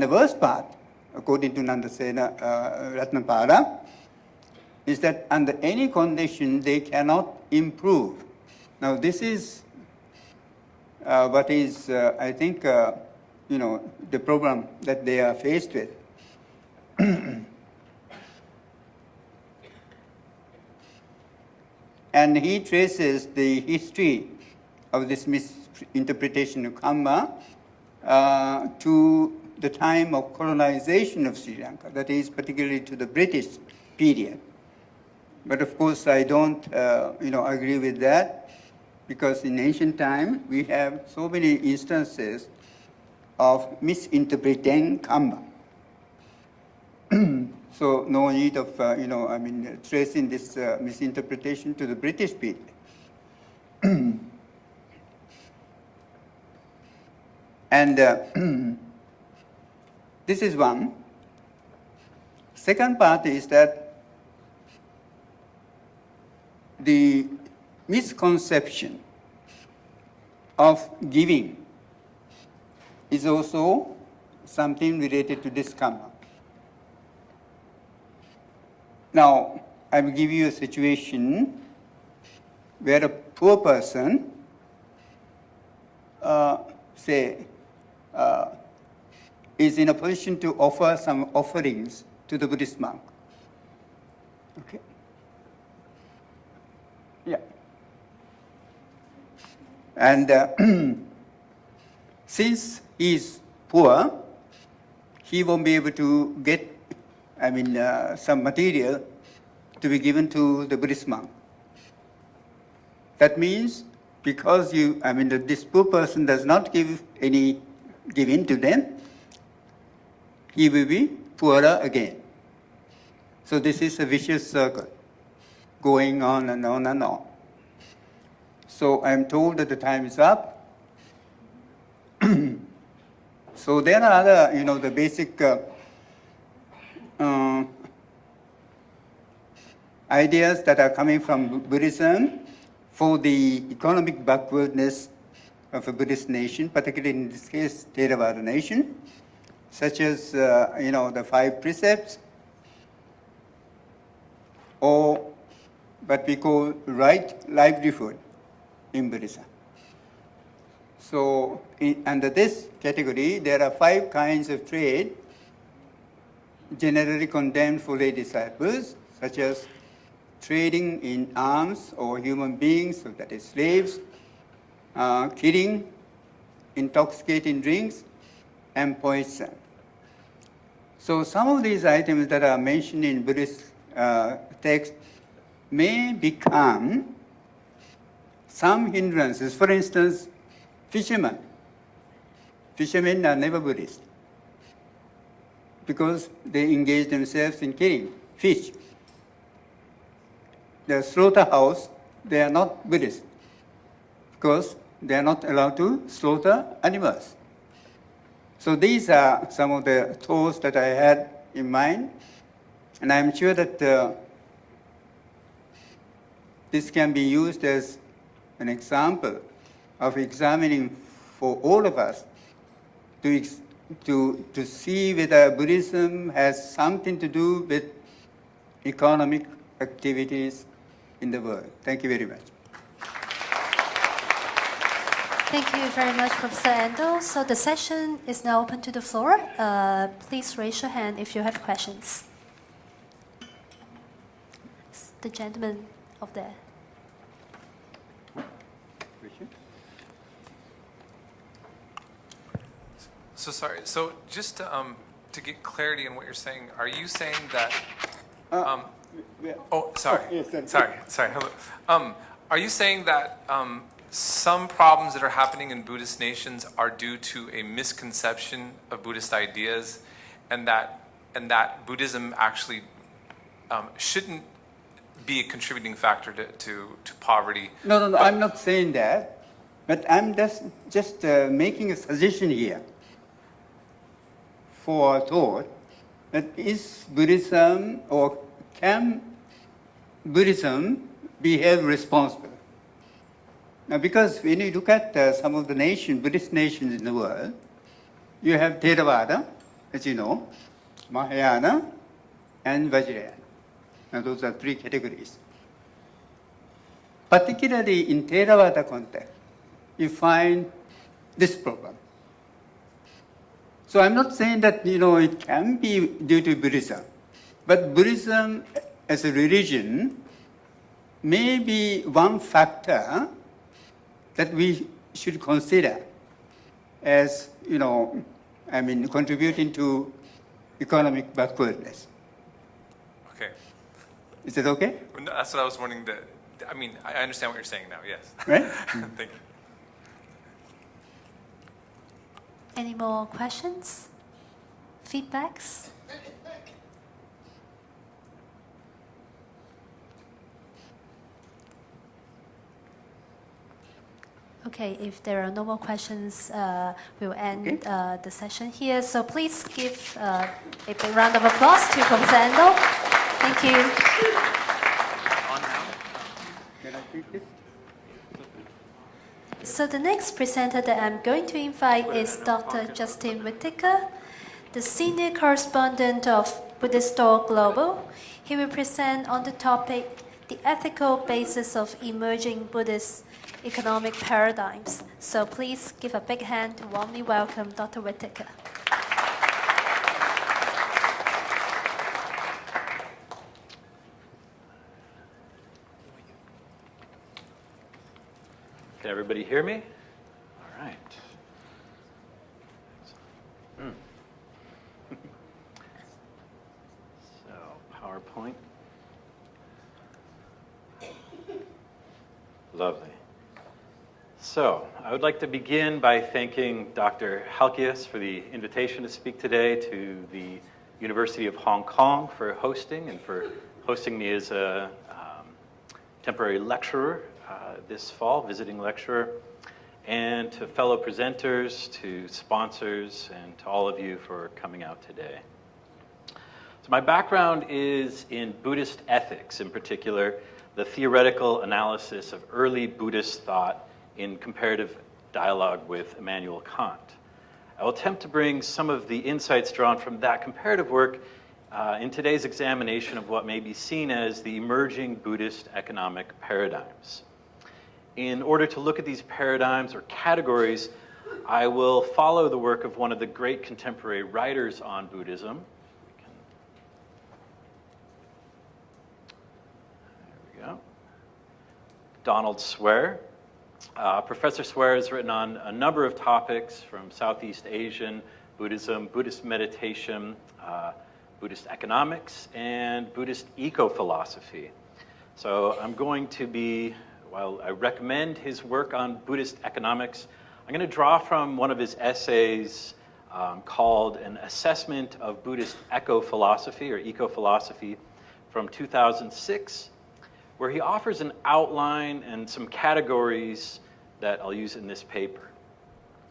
the worst part, according to Nandasena Ratnapala, is that under any condition they cannot improve. Now this is what is, I think, the problem that they are faced with. And he traces the history of this misinterpretation of karma to the time of colonization of Sri Lanka, that is particularly to the British period. But of course, I don't agree with that, because in ancient time, we have so many instances of misinterpreting karma. So no need of, tracing this misinterpretation to the British period. And this is one. Second part is that the misconception of giving is also something related to this karma. Now, I will give you a situation where a poor person, is in a position to offer some offerings to the Buddhist monk. Okay? Yeah. And since he is poor, he won't be able to get some material to be given to the Buddhist monk. That means because this poor person does not give in to them, he will be poorer again. So this is a vicious circle going on and on and on. So I'm told that the time is up. So there are other, the basic ideas that are coming from Buddhism for the economic backwardness of a Buddhist nation, particularly in this case, Theravada nation, such as, the 5 precepts, or what we call right livelihood in Buddhism. So under this category, there are 5 kinds of trade generally condemned for lay disciples, such as trading in arms or human beings, so that is slaves, killing, intoxicating drinks, and poison. So some of these items that are mentioned in Buddhist text may become some hindrances. For instance, fishermen. Fishermen are never Buddhist because they engage themselves in killing fish. The slaughterhouse, they are not Buddhist because they are not allowed to slaughter animals. So these are some of the thoughts that I had in mind, and I'm sure that this can be used as an example of examining for all of us to see whether Buddhism has something to do with economic activities in the world. Thank you very much. Thank you very much, Professor Endo. So the session is now open to the floor. Please raise your hand if you have questions. The gentleman up there. So sorry. So just to get clarity in what you're saying, are you saying that? Oh, sorry. Yes, sorry. Hello. Are you saying that some problems that are happening in Buddhist nations are due to a misconception of Buddhist ideas, and that Buddhism actually shouldn't be a contributing factor to poverty? No, I'm not saying that, but I'm just making a suggestion here for thought that is Buddhism, or can Buddhism be held responsible? Now, because when you look at some of the Buddhist nations in the world, you have Theravada, as you know, Mahayana, and Vajrayana. Now, those are three categories. Particularly in Theravada context, you find this problem. So I'm not saying that, it can be due to Buddhism, but Buddhism as a religion may be one factor that we should consider as, contributing to economic backwardness. Okay. Is that okay? Well, no, that's what I was wondering. I understand what you're saying now. Yes. Right? Thank you. Any more questions? Feedbacks? Okay, if there are no more questions, we'll end the session here. So please give a big round of applause to Professor Endo. Thank you. Can I take this? So the next presenter that I'm going to invite is Dr. Justin Whittaker, the senior correspondent of Buddhist Global. He will present on the topic, the ethical basis of emerging Buddhist economic paradigms. So please give a big hand to warmly welcome Dr. Whittaker. Can everybody hear me? All right. So, PowerPoint. Lovely. So, I would like to begin by thanking Dr. Halkias for the invitation to speak today, to the University of Hong Kong for hosting, and for hosting me as a temporary lecturer this fall, visiting lecturer, and to fellow presenters, to sponsors, and to all of you for coming out today. So my background is in Buddhist ethics, in particular, the theoretical analysis of early Buddhist thought in comparative dialogue with Immanuel Kant. I will attempt to bring some of the insights drawn from that comparative work in today's examination of what may be seen as the emerging Buddhist economic paradigms. In order to look at these paradigms or categories, I will follow the work of one of the great contemporary writers on Buddhism. There we go. Donald Sware. Professor Sware has written on a number of topics from Southeast Asian Buddhism, Buddhist meditation, Buddhist economics, and Buddhist eco-philosophy. So I'm going to be, while I recommend his work on Buddhist economics, I'm going to draw from one of his essays called An Assessment of Buddhist Eco-Philosophy, or Eco-Philosophy, from 2006, where he offers an outline and some categories that I'll use in this paper.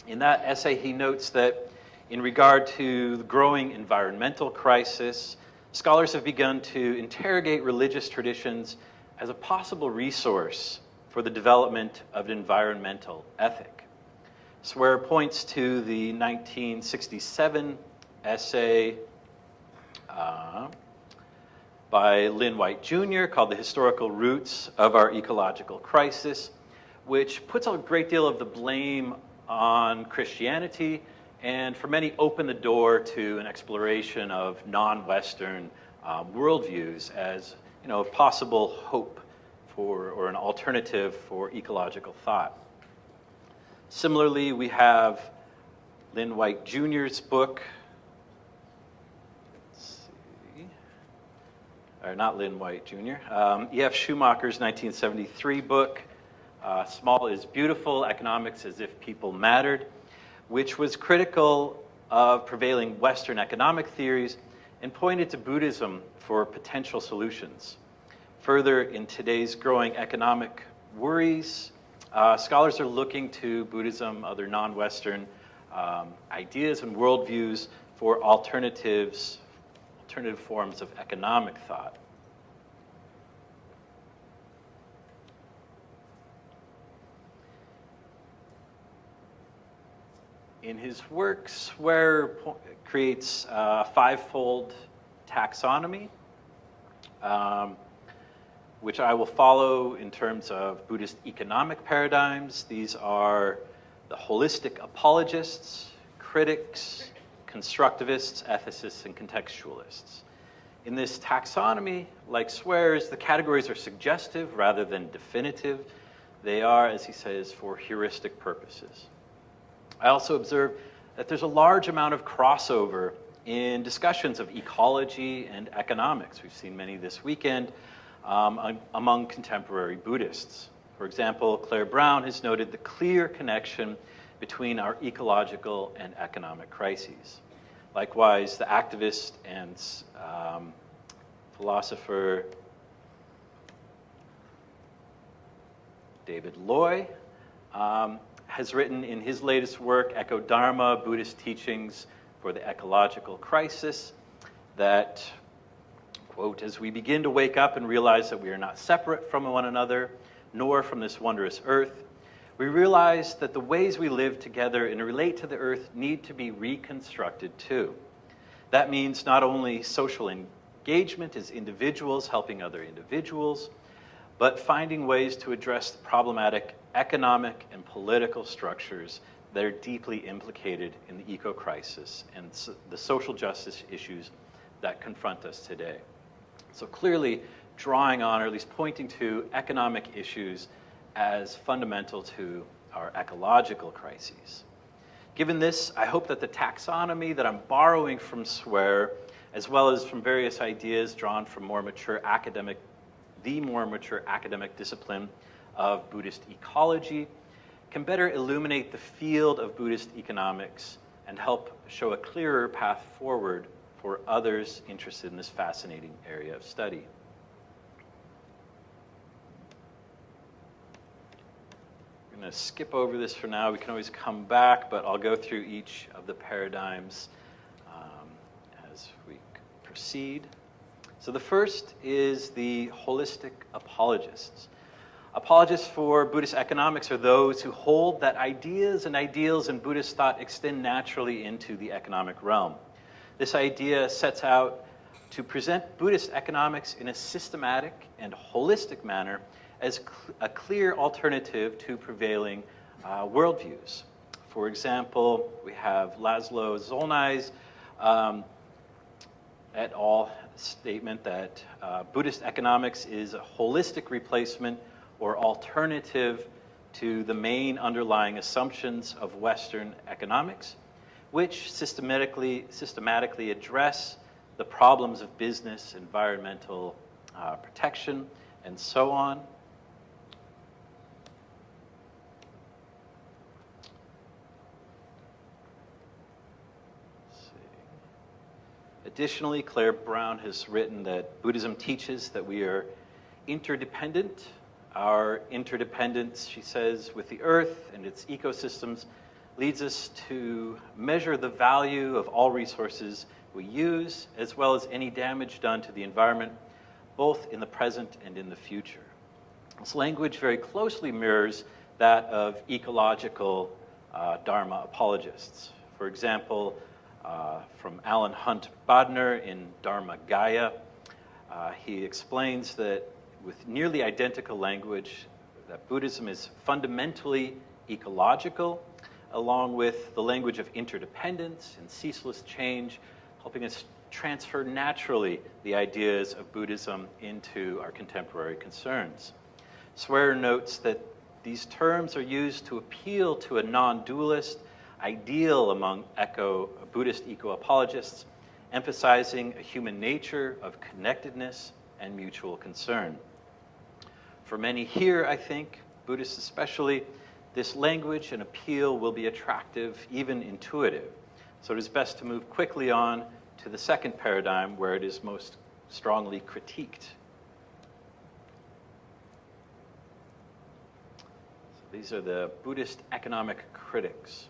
In that essay, he notes that in regard to the growing environmental crisis, scholars have begun to interrogate religious traditions as a possible resource for the development of an environmental ethic. Sware points to the 1967 essay by Lynn White Jr. called The Historical Roots of Our Ecological Crisis, which puts a great deal of the blame on Christianity, and for many open the door to an exploration of non-Western worldviews as a possible hope for, or an alternative for ecological thought. Similarly, we have Lynn White Jr.'s book, or not Lynn White Jr., E.F. Schumacher's 1973 book, Small is Beautiful, Economics as If People Mattered, which was critical of prevailing Western economic theories and pointed to Buddhism for potential solutions. Further, in today's growing economic worries, scholars are looking to Buddhism, other non-Western ideas and worldviews for alternative forms of economic thought. In his work, Swear creates a five-fold taxonomy, which I will follow in terms of Buddhist economic paradigms. These are the holistic apologists, critics, constructivists, ethicists, and contextualists. In this taxonomy, like Swear's, the categories are suggestive rather than definitive. They are, as he says, for heuristic purposes. I also observe that there's a large amount of crossover in discussions of ecology and economics. We've seen many this weekend among contemporary Buddhists. For example, Claire Brown has noted the clear connection between our ecological and economic crises. Likewise, the activist and philosopher David Loy has written in his latest work, Eco-Dharma, Buddhist Teachings for the Ecological Crisis, that, quote, as we begin to wake up and realize that we are not separate from one another, nor from this wondrous earth, we realize that the ways we live together and relate to the earth need to be reconstructed too. That means not only social engagement as individuals helping other individuals, but finding ways to address the problematic economic and political structures that are deeply implicated in the eco-crisis and the social justice issues that confront us today. So clearly drawing on, or at least pointing to, economic issues as fundamental to our ecological crises. Given this, I hope that the taxonomy that I'm borrowing from Swear, as well as from various ideas drawn from the more mature academic discipline of Buddhist ecology, can better illuminate the field of Buddhist economics and help show a clearer path forward for others interested in this fascinating area of study. I'm going to skip over this for now. We can always come back, but I'll go through each of the paradigms as we proceed. So the first is the holistic apologists. Apologists for Buddhist economics are those who hold that ideas and ideals in Buddhist thought extend naturally into the economic realm. This idea sets out to present Buddhist economics in a systematic and holistic manner as a clear alternative to prevailing worldviews. For example, we have Laszlo Zolnai's et al. Statement that Buddhist economics is a holistic replacement or alternative to the main underlying assumptions of Western economics, which systematically address the problems of business, environmental protection, and so on. Additionally, Claire Brown has written that Buddhism teaches that we are interdependent. Our interdependence, she says, with the earth and its ecosystems leads us to measure the value of all resources we use, as well as any damage done to the environment, both in the present and in the future. This language very closely mirrors that of ecological Dharma apologists. For example, from Alan Hunt Bodner in Dharma Gaia, he explains that with nearly identical language, that Buddhism is fundamentally ecological, along with the language of interdependence and ceaseless change, helping us transfer naturally the ideas of Buddhism into our contemporary concerns. Swearer notes that these terms are used to appeal to a non-dualist ideal among Buddhist eco-apologists, emphasizing a human nature of connectedness and mutual concern. For many here, I think, Buddhists especially, this language and appeal will be attractive, even intuitive. So it is best to move quickly on to the second paradigm where it is most strongly critiqued. So these are the Buddhist economic critics.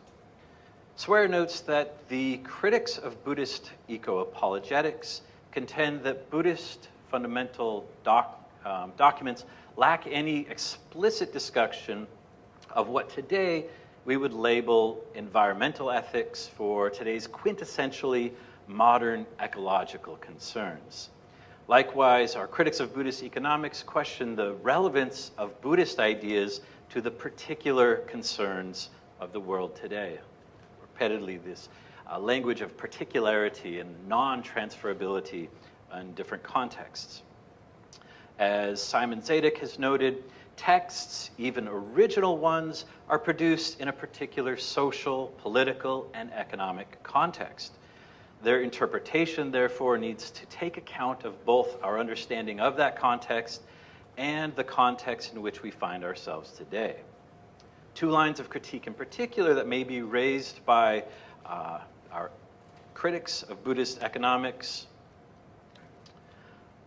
Swearer notes that the critics of Buddhist eco-apologetics contend that Buddhist fundamental documents lack any explicit discussion of what today we would label environmental ethics for today's quintessentially modern ecological concerns. Likewise, our critics of Buddhist economics question the relevance of Buddhist ideas to the particular concerns of the world today. Repeatedly, this language of particularity and non-transferability in different contexts. As Simon Zadek has noted, texts, even original ones, are produced in a particular social, political, and economic context. Their interpretation, therefore, needs to take account of both our understanding of that context and the context in which we find ourselves today. Two lines of critique in particular that may be raised by our critics of Buddhist economics.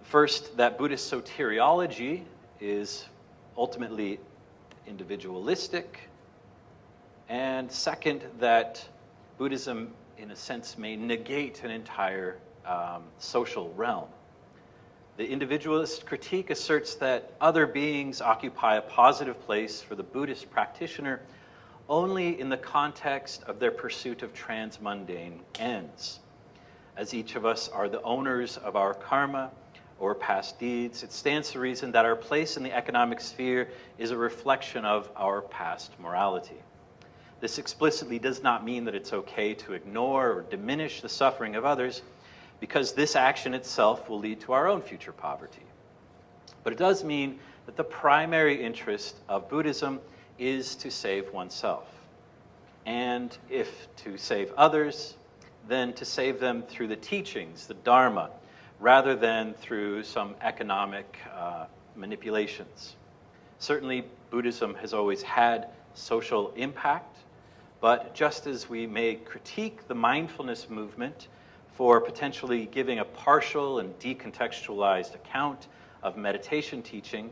First, that Buddhist soteriology is ultimately individualistic. And second, that Buddhism, in a sense, may negate an entire social realm. The individualist critique asserts that other beings occupy a positive place for the Buddhist practitioner only in the context of their pursuit of transmundane ends. As each of us are the owners of our karma or past deeds, it stands to reason that our place in the economic sphere is a reflection of our past morality. This explicitly does not mean that it's okay to ignore or diminish the suffering of others, because this action itself will lead to our own future poverty. But it does mean that the primary interest of Buddhism is to save oneself. And if to save others, then to save them through the teachings, the Dharma, rather than through some economic manipulations. Certainly, Buddhism has always had social impact, but just as we may critique the mindfulness movement for potentially giving a partial and decontextualized account of meditation teaching,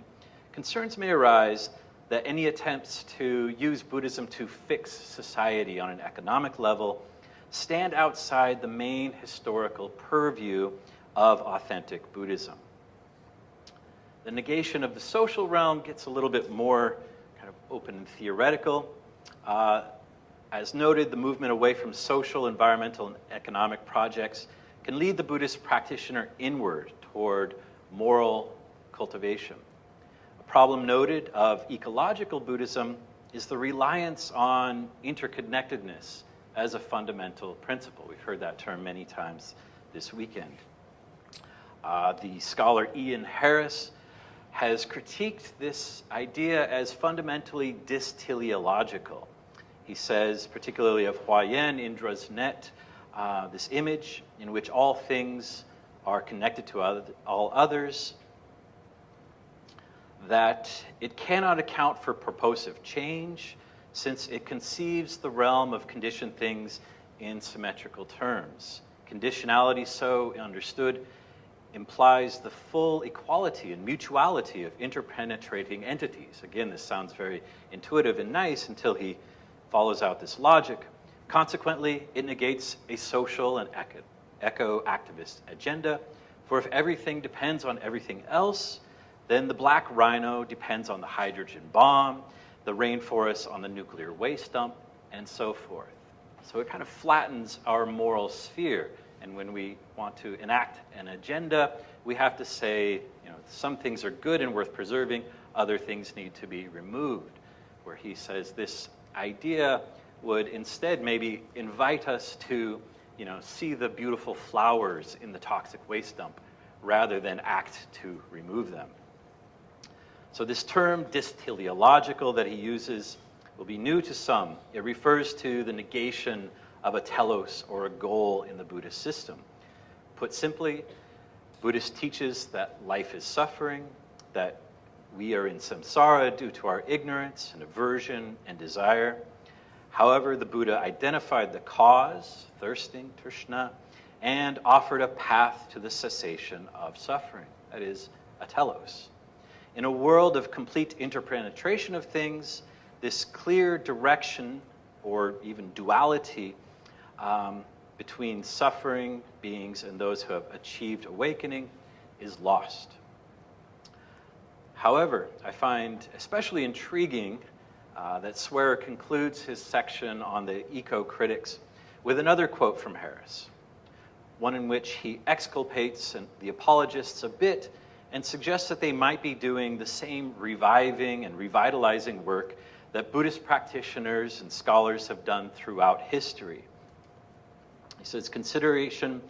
concerns may arise that any attempts to use Buddhism to fix society on an economic level stand outside the main historical purview of authentic Buddhism. The negation of the social realm gets a little bit more kind of open and theoretical. As noted, the movement away from social, environmental, and economic projects can lead the Buddhist practitioner inward toward moral cultivation. A problem noted of ecological Buddhism is the reliance on interconnectedness as a fundamental principle. We've heard that term many times this weekend. The scholar Ian Harris has critiqued this idea as fundamentally dysteleological. He says, particularly of Huayan, Indra's net, this image in which all things are connected to all others, that it cannot account for purposive change since it conceives the realm of conditioned things in symmetrical terms. Conditionality, so understood, implies the full equality and mutuality of interpenetrating entities. Again, this sounds very intuitive and nice until he follows out this logic. Consequently, it negates a social and eco-activist agenda, for if everything depends on everything else, then the black rhino depends on the hydrogen bomb, the rainforest on the nuclear waste dump, and so forth. So it kind of flattens our moral sphere. And when we want to enact an agenda, we have to say, some things are good and worth preserving, other things need to be removed, where he says this idea would instead maybe invite us to, see the beautiful flowers in the toxic waste dump rather than act to remove them. So this term, dysteleological, that he uses will be new to some. It refers to the negation of a telos, or a goal, in the Buddhist system. Put simply, Buddhist teaches that life is suffering, that we are in samsara due to our ignorance and aversion and desire. However, the Buddha identified the cause, thirsting, trishna, and offered a path to the cessation of suffering, that is, a telos. In a world of complete interpenetration of things, this clear direction, or even duality, between suffering beings and those who have achieved awakening is lost. However, I find especially intriguing that Swearer concludes his section on the eco-critics with another quote from Harris, one in which he exculpates the apologists a bit and suggests that they might be doing the same reviving and revitalizing work that Buddhist practitioners and scholars have done throughout history. He says consideration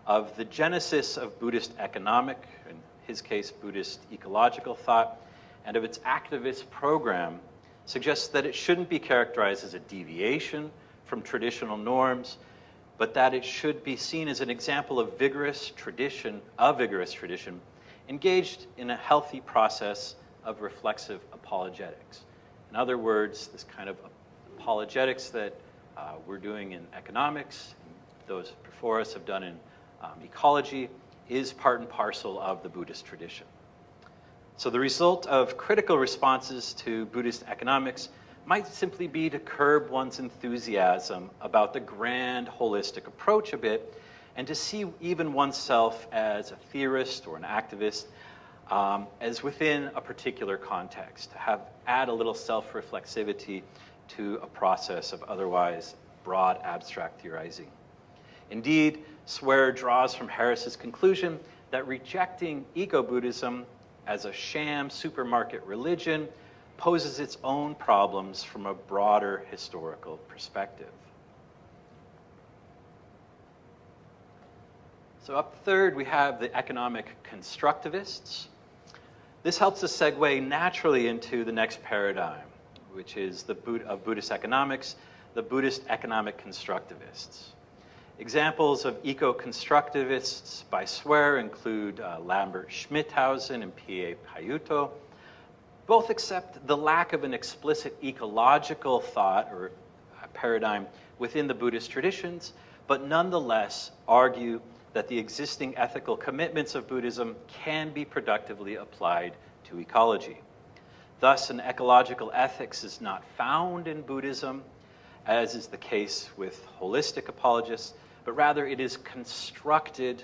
of the genesis of Buddhist economic, in his case Buddhist ecological thought, and of its activist program suggests that it shouldn't be characterized as a deviation from traditional norms, but that it should be seen as an example of vigorous tradition, engaged in a healthy process of reflexive apologetics. In other words, this kind of apologetics that we're doing in economics, and those before us have done in ecology, is part and parcel of the Buddhist tradition. So the result of critical responses to Buddhist economics might simply be to curb one's enthusiasm about the grand holistic approach a bit, and to see even oneself as a theorist or an activist as within a particular context, to add a little self-reflexivity to a process of otherwise broad abstract theorizing. Indeed, Swearer draws from Harris's conclusion that rejecting eco-Buddhism as a sham supermarket religion poses its own problems from a broader historical perspective. So up third, we have the economic constructivists. This helps us segue naturally into the next paradigm, which is of Buddhist economics, the Buddhist economic constructivists. Examples of eco-constructivists by Swearer include Lambert Schmidhausen and P.A. Paiuto. Both accept the lack of an explicit ecological thought or paradigm within the Buddhist traditions, but nonetheless argue that the existing ethical commitments of Buddhism can be productively applied to ecology. Thus, an ecological ethics is not found in Buddhism, as is the case with holistic apologists, but rather it is constructed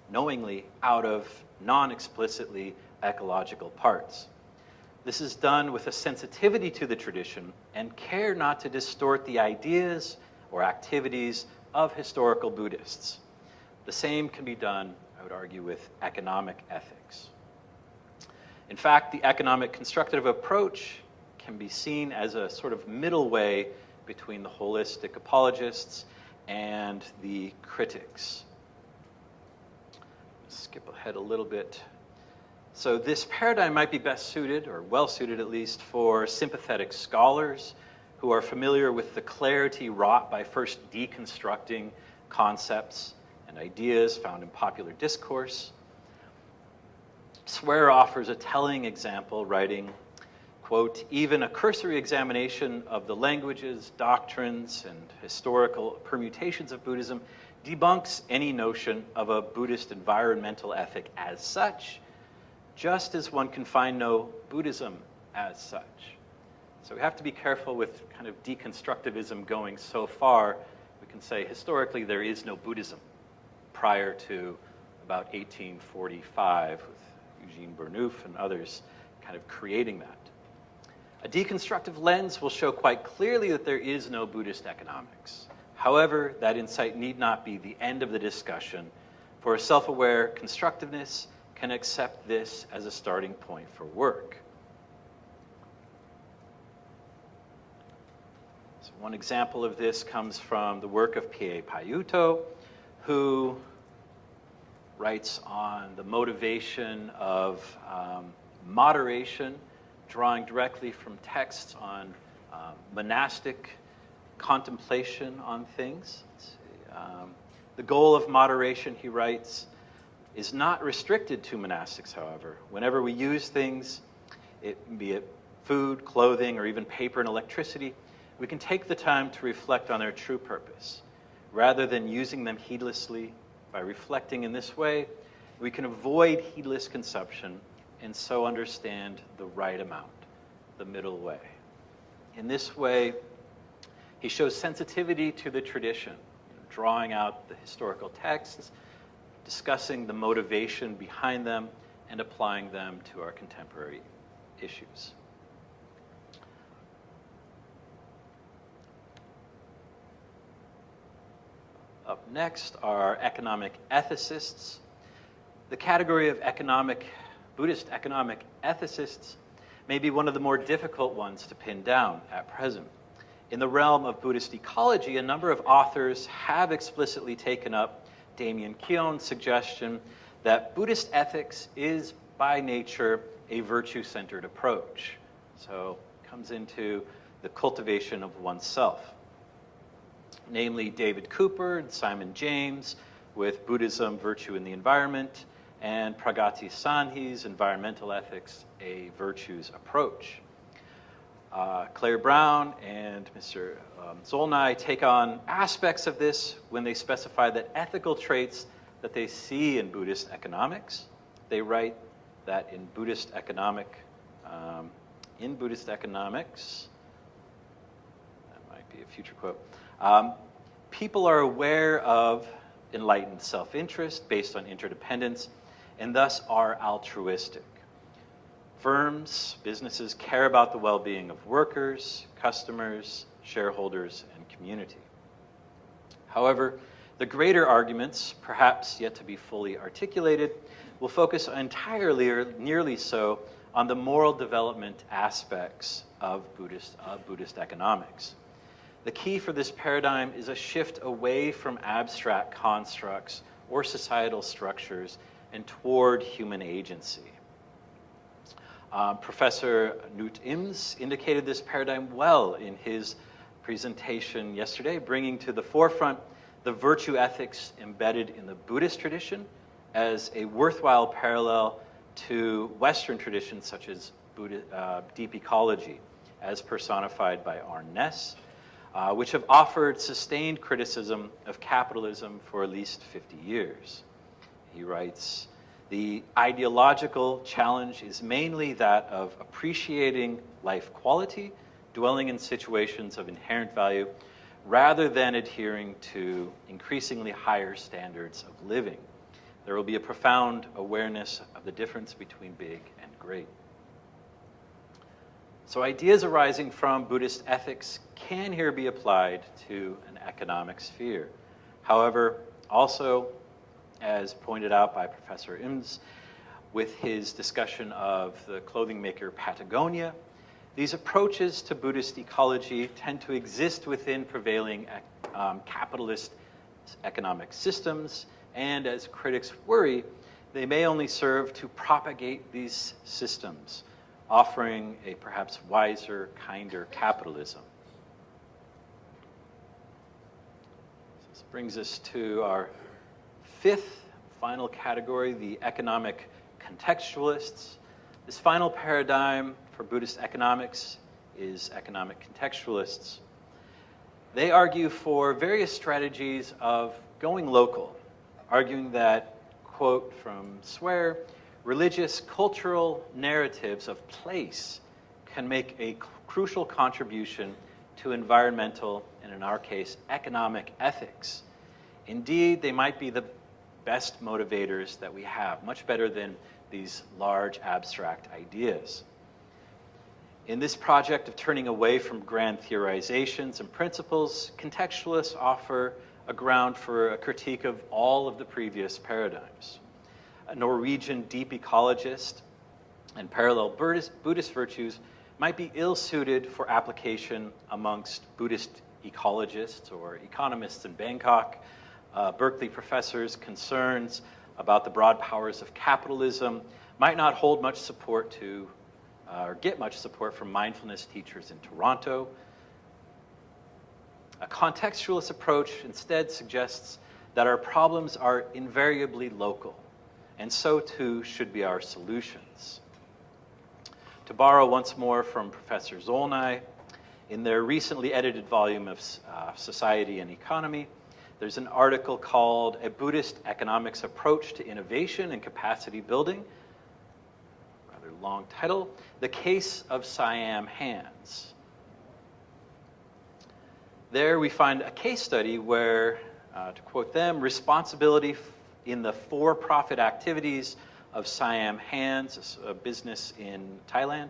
knowingly out of non-explicitly ecological parts. This is done with a sensitivity to the tradition and care not to distort the ideas or activities of historical Buddhists. The same can be done, I would argue, with economic ethics. In fact, the economic constructive approach can be seen as a sort of middle way between the holistic apologists and the critics. Skip ahead a little bit. So this paradigm might be best suited, or well suited at least, for sympathetic scholars who are familiar with the clarity wrought by first deconstructing concepts and ideas found in popular discourse. Swearer offers a telling example, writing, quote, "Even a cursory examination of the languages, doctrines, and historical permutations of Buddhism debunks any notion of a Buddhist environmental ethic as such, just as one can find no Buddhism as such." So we have to be careful with kind of deconstructivism going so far. We can say historically there is no Buddhism prior to about 1845 with Eugene Burnouf and others kind of creating that. A deconstructive lens will show quite clearly that there is no Buddhist economics. However, that insight need not be the end of the discussion, for a self-aware constructiveness can accept this as a starting point for work. One example of this comes from the work of P.A. Paiuto, who writes on the motivation of moderation, drawing directly from texts on monastic contemplation on things. The goal of moderation, he writes, is not restricted to monastics, however. Whenever we use things, be it food, clothing, or even paper and electricity, we can take the time to reflect on their true purpose. Rather than using them heedlessly, by reflecting in this way, we can avoid heedless consumption and so understand the right amount, the middle way. In this way, he shows sensitivity to the tradition, drawing out the historical texts, discussing the motivation behind them, and applying them to our contemporary issues. Up next are economic ethicists. The category of Buddhist economic ethicists may be one of the more difficult ones to pin down at present. In the realm of Buddhist ecology, a number of authors have explicitly taken up Damien Keown's suggestion that Buddhist ethics is by nature a virtue-centered approach. So it comes into the cultivation of oneself. Namely David Cooper and Simon James with Buddhism, Virtue and the Environment, and Pragati Sanhi's Environmental Ethics, a Virtues Approach. Claire Brown and Mr. Zolnai take on aspects of this when they specify that ethical traits that they see in Buddhist economics. They write that in Buddhist economics, that might be a future quote, people are aware of enlightened self-interest based on interdependence and thus are altruistic. Firms, businesses care about the well-being of workers, customers, shareholders, and community. However, the greater arguments, perhaps yet to be fully articulated, will focus entirely or nearly so on the moral development aspects of Buddhist economics. The key for this paradigm is a shift away from abstract constructs or societal structures and toward human agency. Professor Knut Ims indicated this paradigm well in his presentation yesterday, bringing to the forefront the virtue ethics embedded in the Buddhist tradition as a worthwhile parallel to Western traditions such as deep ecology, as personified by Arne Næss, which have offered sustained criticism of capitalism for at least 50 years. He writes, the ideological challenge is mainly that of appreciating life quality, dwelling in situations of inherent value, rather than adhering to increasingly higher standards of living. There will be a profound awareness of the difference between big and great. So ideas arising from Buddhist ethics can here be applied to an economic sphere. However, also, as pointed out by Professor Ims with his discussion of the clothing maker Patagonia, these approaches to Buddhist ecology tend to exist within prevailing capitalist economic systems, and as critics worry, they may only serve to propagate these systems, offering a perhaps wiser, kinder capitalism. This brings us to our fifth final category, the economic contextualists. This final paradigm for Buddhist economics is economic contextualists. They argue for various strategies of going local, arguing that, quote from Swear, religious cultural narratives of place can make a crucial contribution to environmental, and in our case, economic ethics. Indeed, they might be the best motivators that we have, much better than these large abstract ideas. In this project of turning away from grand theorizations and principles, contextualists offer a ground for a critique of all of the previous paradigms. A Norwegian deep ecologist and parallel Buddhist virtues might be ill-suited for application amongst Buddhist ecologists or economists in Bangkok, Berkeley professors' concerns about the broad powers of capitalism might not hold much support to, or get much support from mindfulness teachers in Toronto. A contextualist approach instead suggests that our problems are invariably local, and so too should be our solutions. To borrow once more from Professor Zolnay, in their recently edited volume of Society and Economy, there's an article called A Buddhist Economics Approach to Innovation and Capacity Building, rather long title, The Case of Siam Hands. There we find a case study where, to quote them, responsibility in the for-profit activities of Siam Hands, a business in Thailand,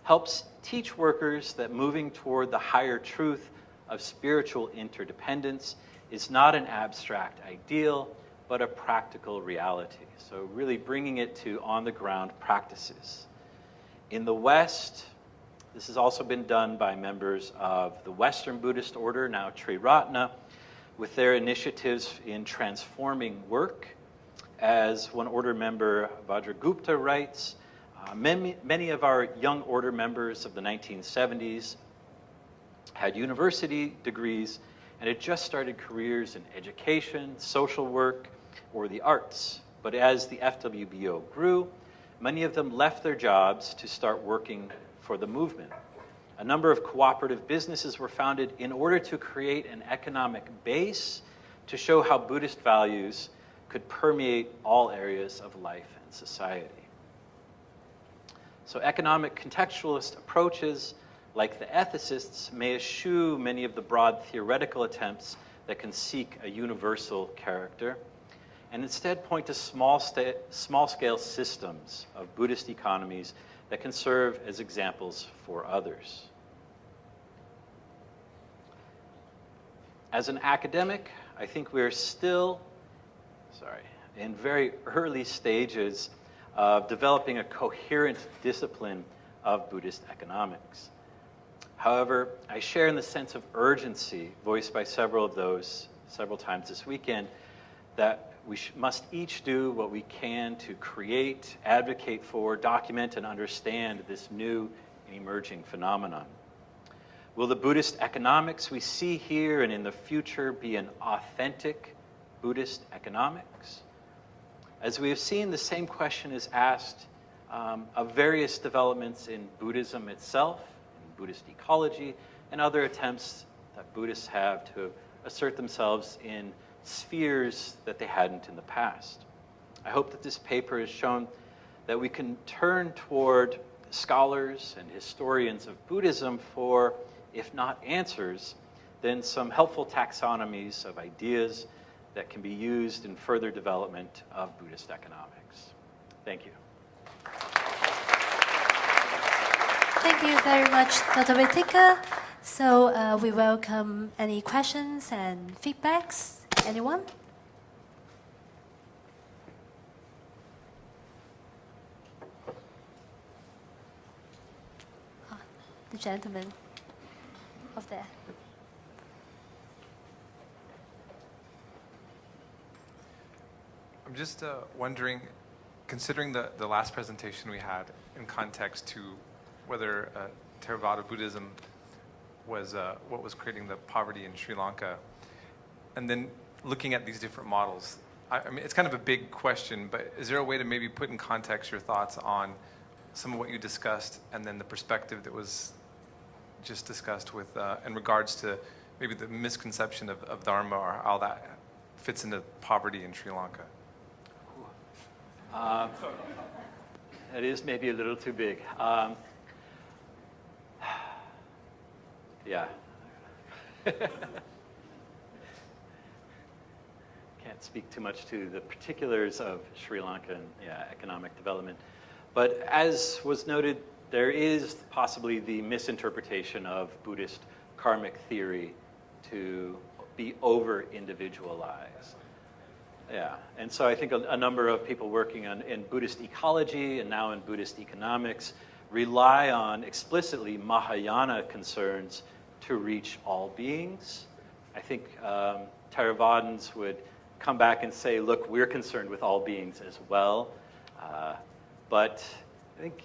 helps teach workers that moving toward the higher truth of spiritual interdependence is not an abstract ideal, but a practical reality. So really bringing it to on-the-ground practices. In the West, this has also been done by members of the Western Buddhist order, now Triratna, with their initiatives in transforming work. As one order member, Vajragupta, writes, many of our young order members of the 1970s had university degrees and had just started careers in education, social work, or the arts. But as the FWBO grew, many of them left their jobs to start working for the movement. A number of cooperative businesses were founded in order to create an economic base to show how Buddhist values could permeate all areas of life and society. So economic contextualist approaches, like the ethicists, may eschew many of the broad theoretical attempts that can seek a universal character, and instead point to small-scale systems of Buddhist economies that can serve as examples for others. As an academic, I think we're still, in very early stages of developing a coherent discipline of Buddhist economics. However, I share in the sense of urgency voiced by several times this weekend, that we must each do what we can to create, advocate for, document, and understand this new and emerging phenomenon. Will the Buddhist economics we see here and in the future be an authentic Buddhist economics? As we have seen, the same question is asked of various developments in Buddhism itself, in Buddhist ecology, and other attempts that Buddhists have to assert themselves in spheres that they hadn't in the past. I hope that this paper has shown that we can turn toward scholars and historians of Buddhism for, if not answers, then some helpful taxonomies of ideas that can be used in further development of Buddhist economics. Thank you. Thank you very much, Dr. Whittaker. So we welcome any questions and feedbacks. Anyone? The gentleman of there. I'm just wondering, considering the last presentation we had in context to whether Theravada Buddhism was what was creating the poverty in Sri Lanka, and then looking at these different models, I mean, it's kind of a big question, but is there a way to maybe put in context your thoughts on some of what you discussed and then the perspective that was just discussed with, in regards to maybe the misconception of Dharma or how that fits into poverty in Sri Lanka? That is maybe a little too big. Yeah. Can't speak too much to the particulars of Sri Lankan economic development. But as was noted, there is possibly the misinterpretation of Buddhist karmic theory to be over-individualized. Yeah, and so I think a number of people working in Buddhist ecology and now in Buddhist economics rely on explicitly Mahayana concerns to reach all beings. I think Theravadins would come back and say, look, we're concerned with all beings as well. But I think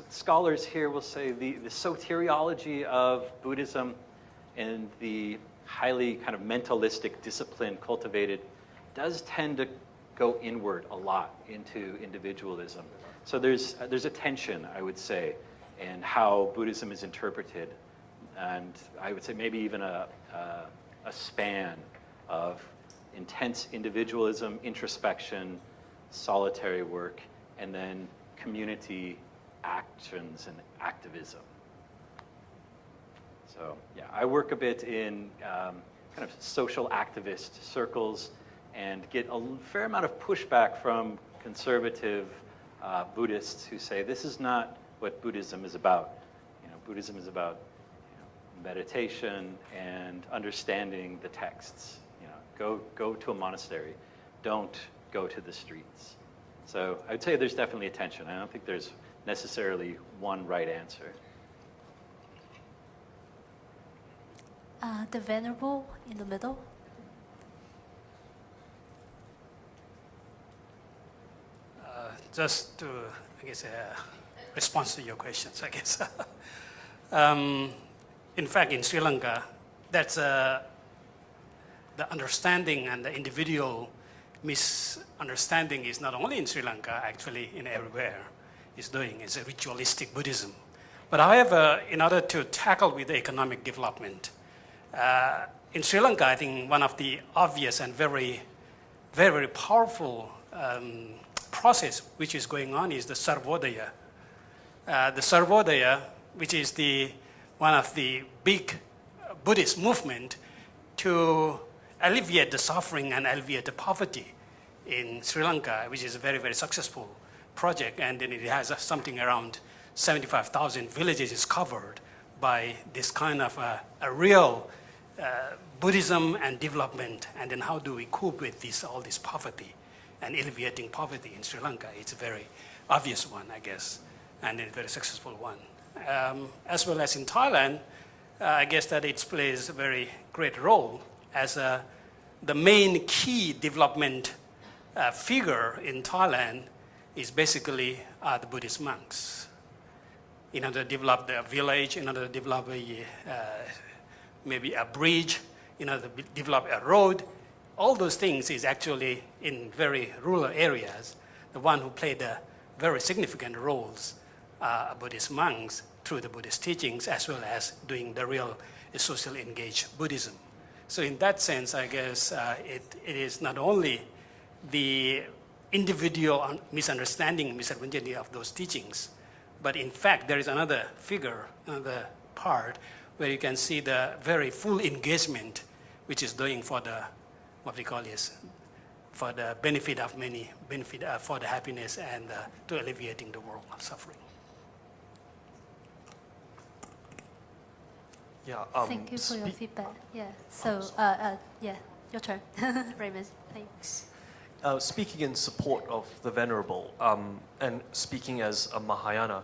scholars here will say the soteriology of Buddhism and the highly kind of mentalistic discipline cultivated does tend to go inward a lot into individualism. So there's a tension, I would say, in how Buddhism is interpreted. And I would say maybe even a span of intense individualism, introspection, solitary work, and then community actions and activism. So yeah, I work a bit in kind of social activist circles and get a fair amount of pushback from conservative Buddhists who say this is not what Buddhism is about. You know, Buddhism is about meditation and understanding the texts. You know, go to a monastery. Don't go to the streets. So I would say there's definitely a tension. I don't think there's necessarily one right answer. The Venerable in the middle. Just to, I guess, respond to your questions, I guess. In fact, in Sri Lanka, that's the understanding and the individual misunderstanding is not only in Sri Lanka, actually in everywhere is doing. It's a ritualistic Buddhism. But however, in order to tackle with the economic development, in Sri Lanka, I think one of the obvious and very, very powerful process which is going on is the Sarvodaya. The Sarvodaya, which is one of the big Buddhist movement to alleviate the suffering and alleviate the poverty in Sri Lanka, which is a very, very successful project. And then it has something around 75,000 villages is covered by this kind of a real Buddhism and development. And then how do we cope with all this poverty and alleviating poverty in Sri Lanka? It's a very obvious one, I guess, and a very successful one. As well as in Thailand, I guess that it plays a very great role as the main key development figure in Thailand is basically the Buddhist monks. In order to develop the village, in order to develop maybe a bridge, in order to develop a road, all those things is actually in very rural areas. The one who played very significant roles are Buddhist monks through the Buddhist teachings, as well as doing the real social engaged Buddhism. So in that sense, I guess it is not only the individual misunderstanding, misunderstanding of those teachings, but in fact, there is another figure, another part, where you can see the very full engagement, which is doing for the, what we call is, for the benefit of many, for the happiness and to alleviating the world suffering. Yeah, Thank you for your feedback. Yeah. So, yeah, your turn, Raymond. Thanks. Speaking in support of the Venerable, and speaking as a Mahayana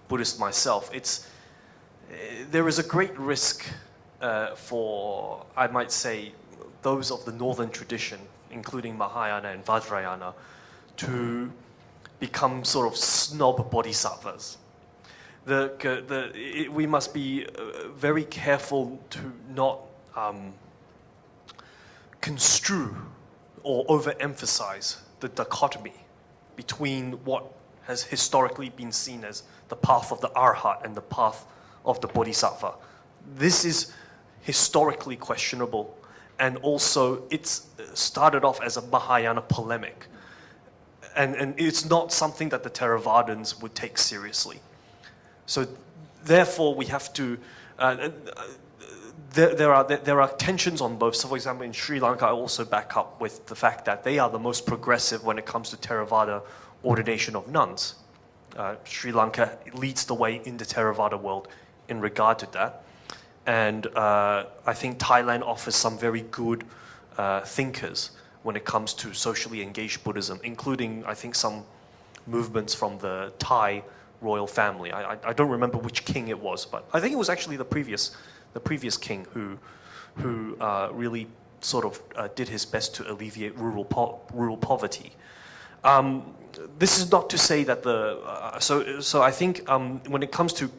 Buddhist myself, there is a great risk for, I might say, those of the northern tradition, including Mahayana and Vajrayana, to become sort of snob bodhisattvas. We must be very careful to not construe or overemphasize the dichotomy between what has historically been seen as the path of the Arhat and the path of the Bodhisattva. This is historically questionable, and also it's started off as a Mahayana polemic. And it's not something that the Theravadins would take seriously. So therefore we have to, there are tensions on both. So for example, in Sri Lanka, I also back up with the fact that they are the most progressive when it comes to Theravada ordination of nuns. Sri Lanka leads the way in the Theravada world in regard to that. And I think Thailand offers some very good thinkers when it comes to socially engaged Buddhism, including, I think, some movements from the Thai royal family. I don't remember which king it was, but I think it was actually the previous the previous king, who really sort of did his best to alleviate rural poverty. This is not to say that so I think when it comes to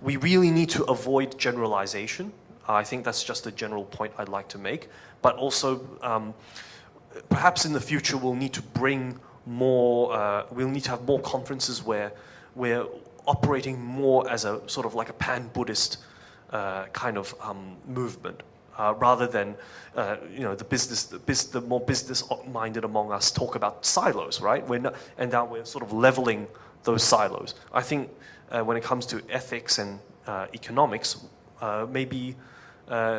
we really need to avoid generalization. I think that's just a general point I'd like to make. But also, perhaps in the future we'll need to bring more. We'll need to have more conferences where we're operating more as a sort of like a pan-Buddhist kind of movement. Rather than, the more business-minded among us talk about silos, right? And now we're sort of leveling those silos. I think when it comes to ethics and economics, maybe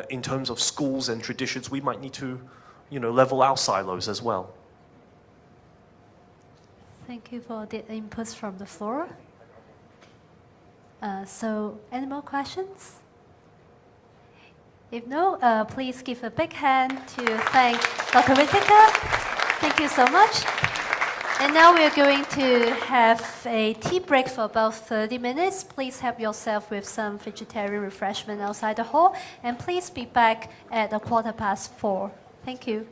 in terms of schools and traditions, we might need to, level our silos as well. Thank you for the inputs from the floor. So, any more questions? If no, please give a big hand to thank Dr. Whittaker. Thank you so much. And now we are going to have a tea break for about 30 minutes. Please help yourself with some vegetarian refreshment outside the hall. And please be back at 4:15. Thank you.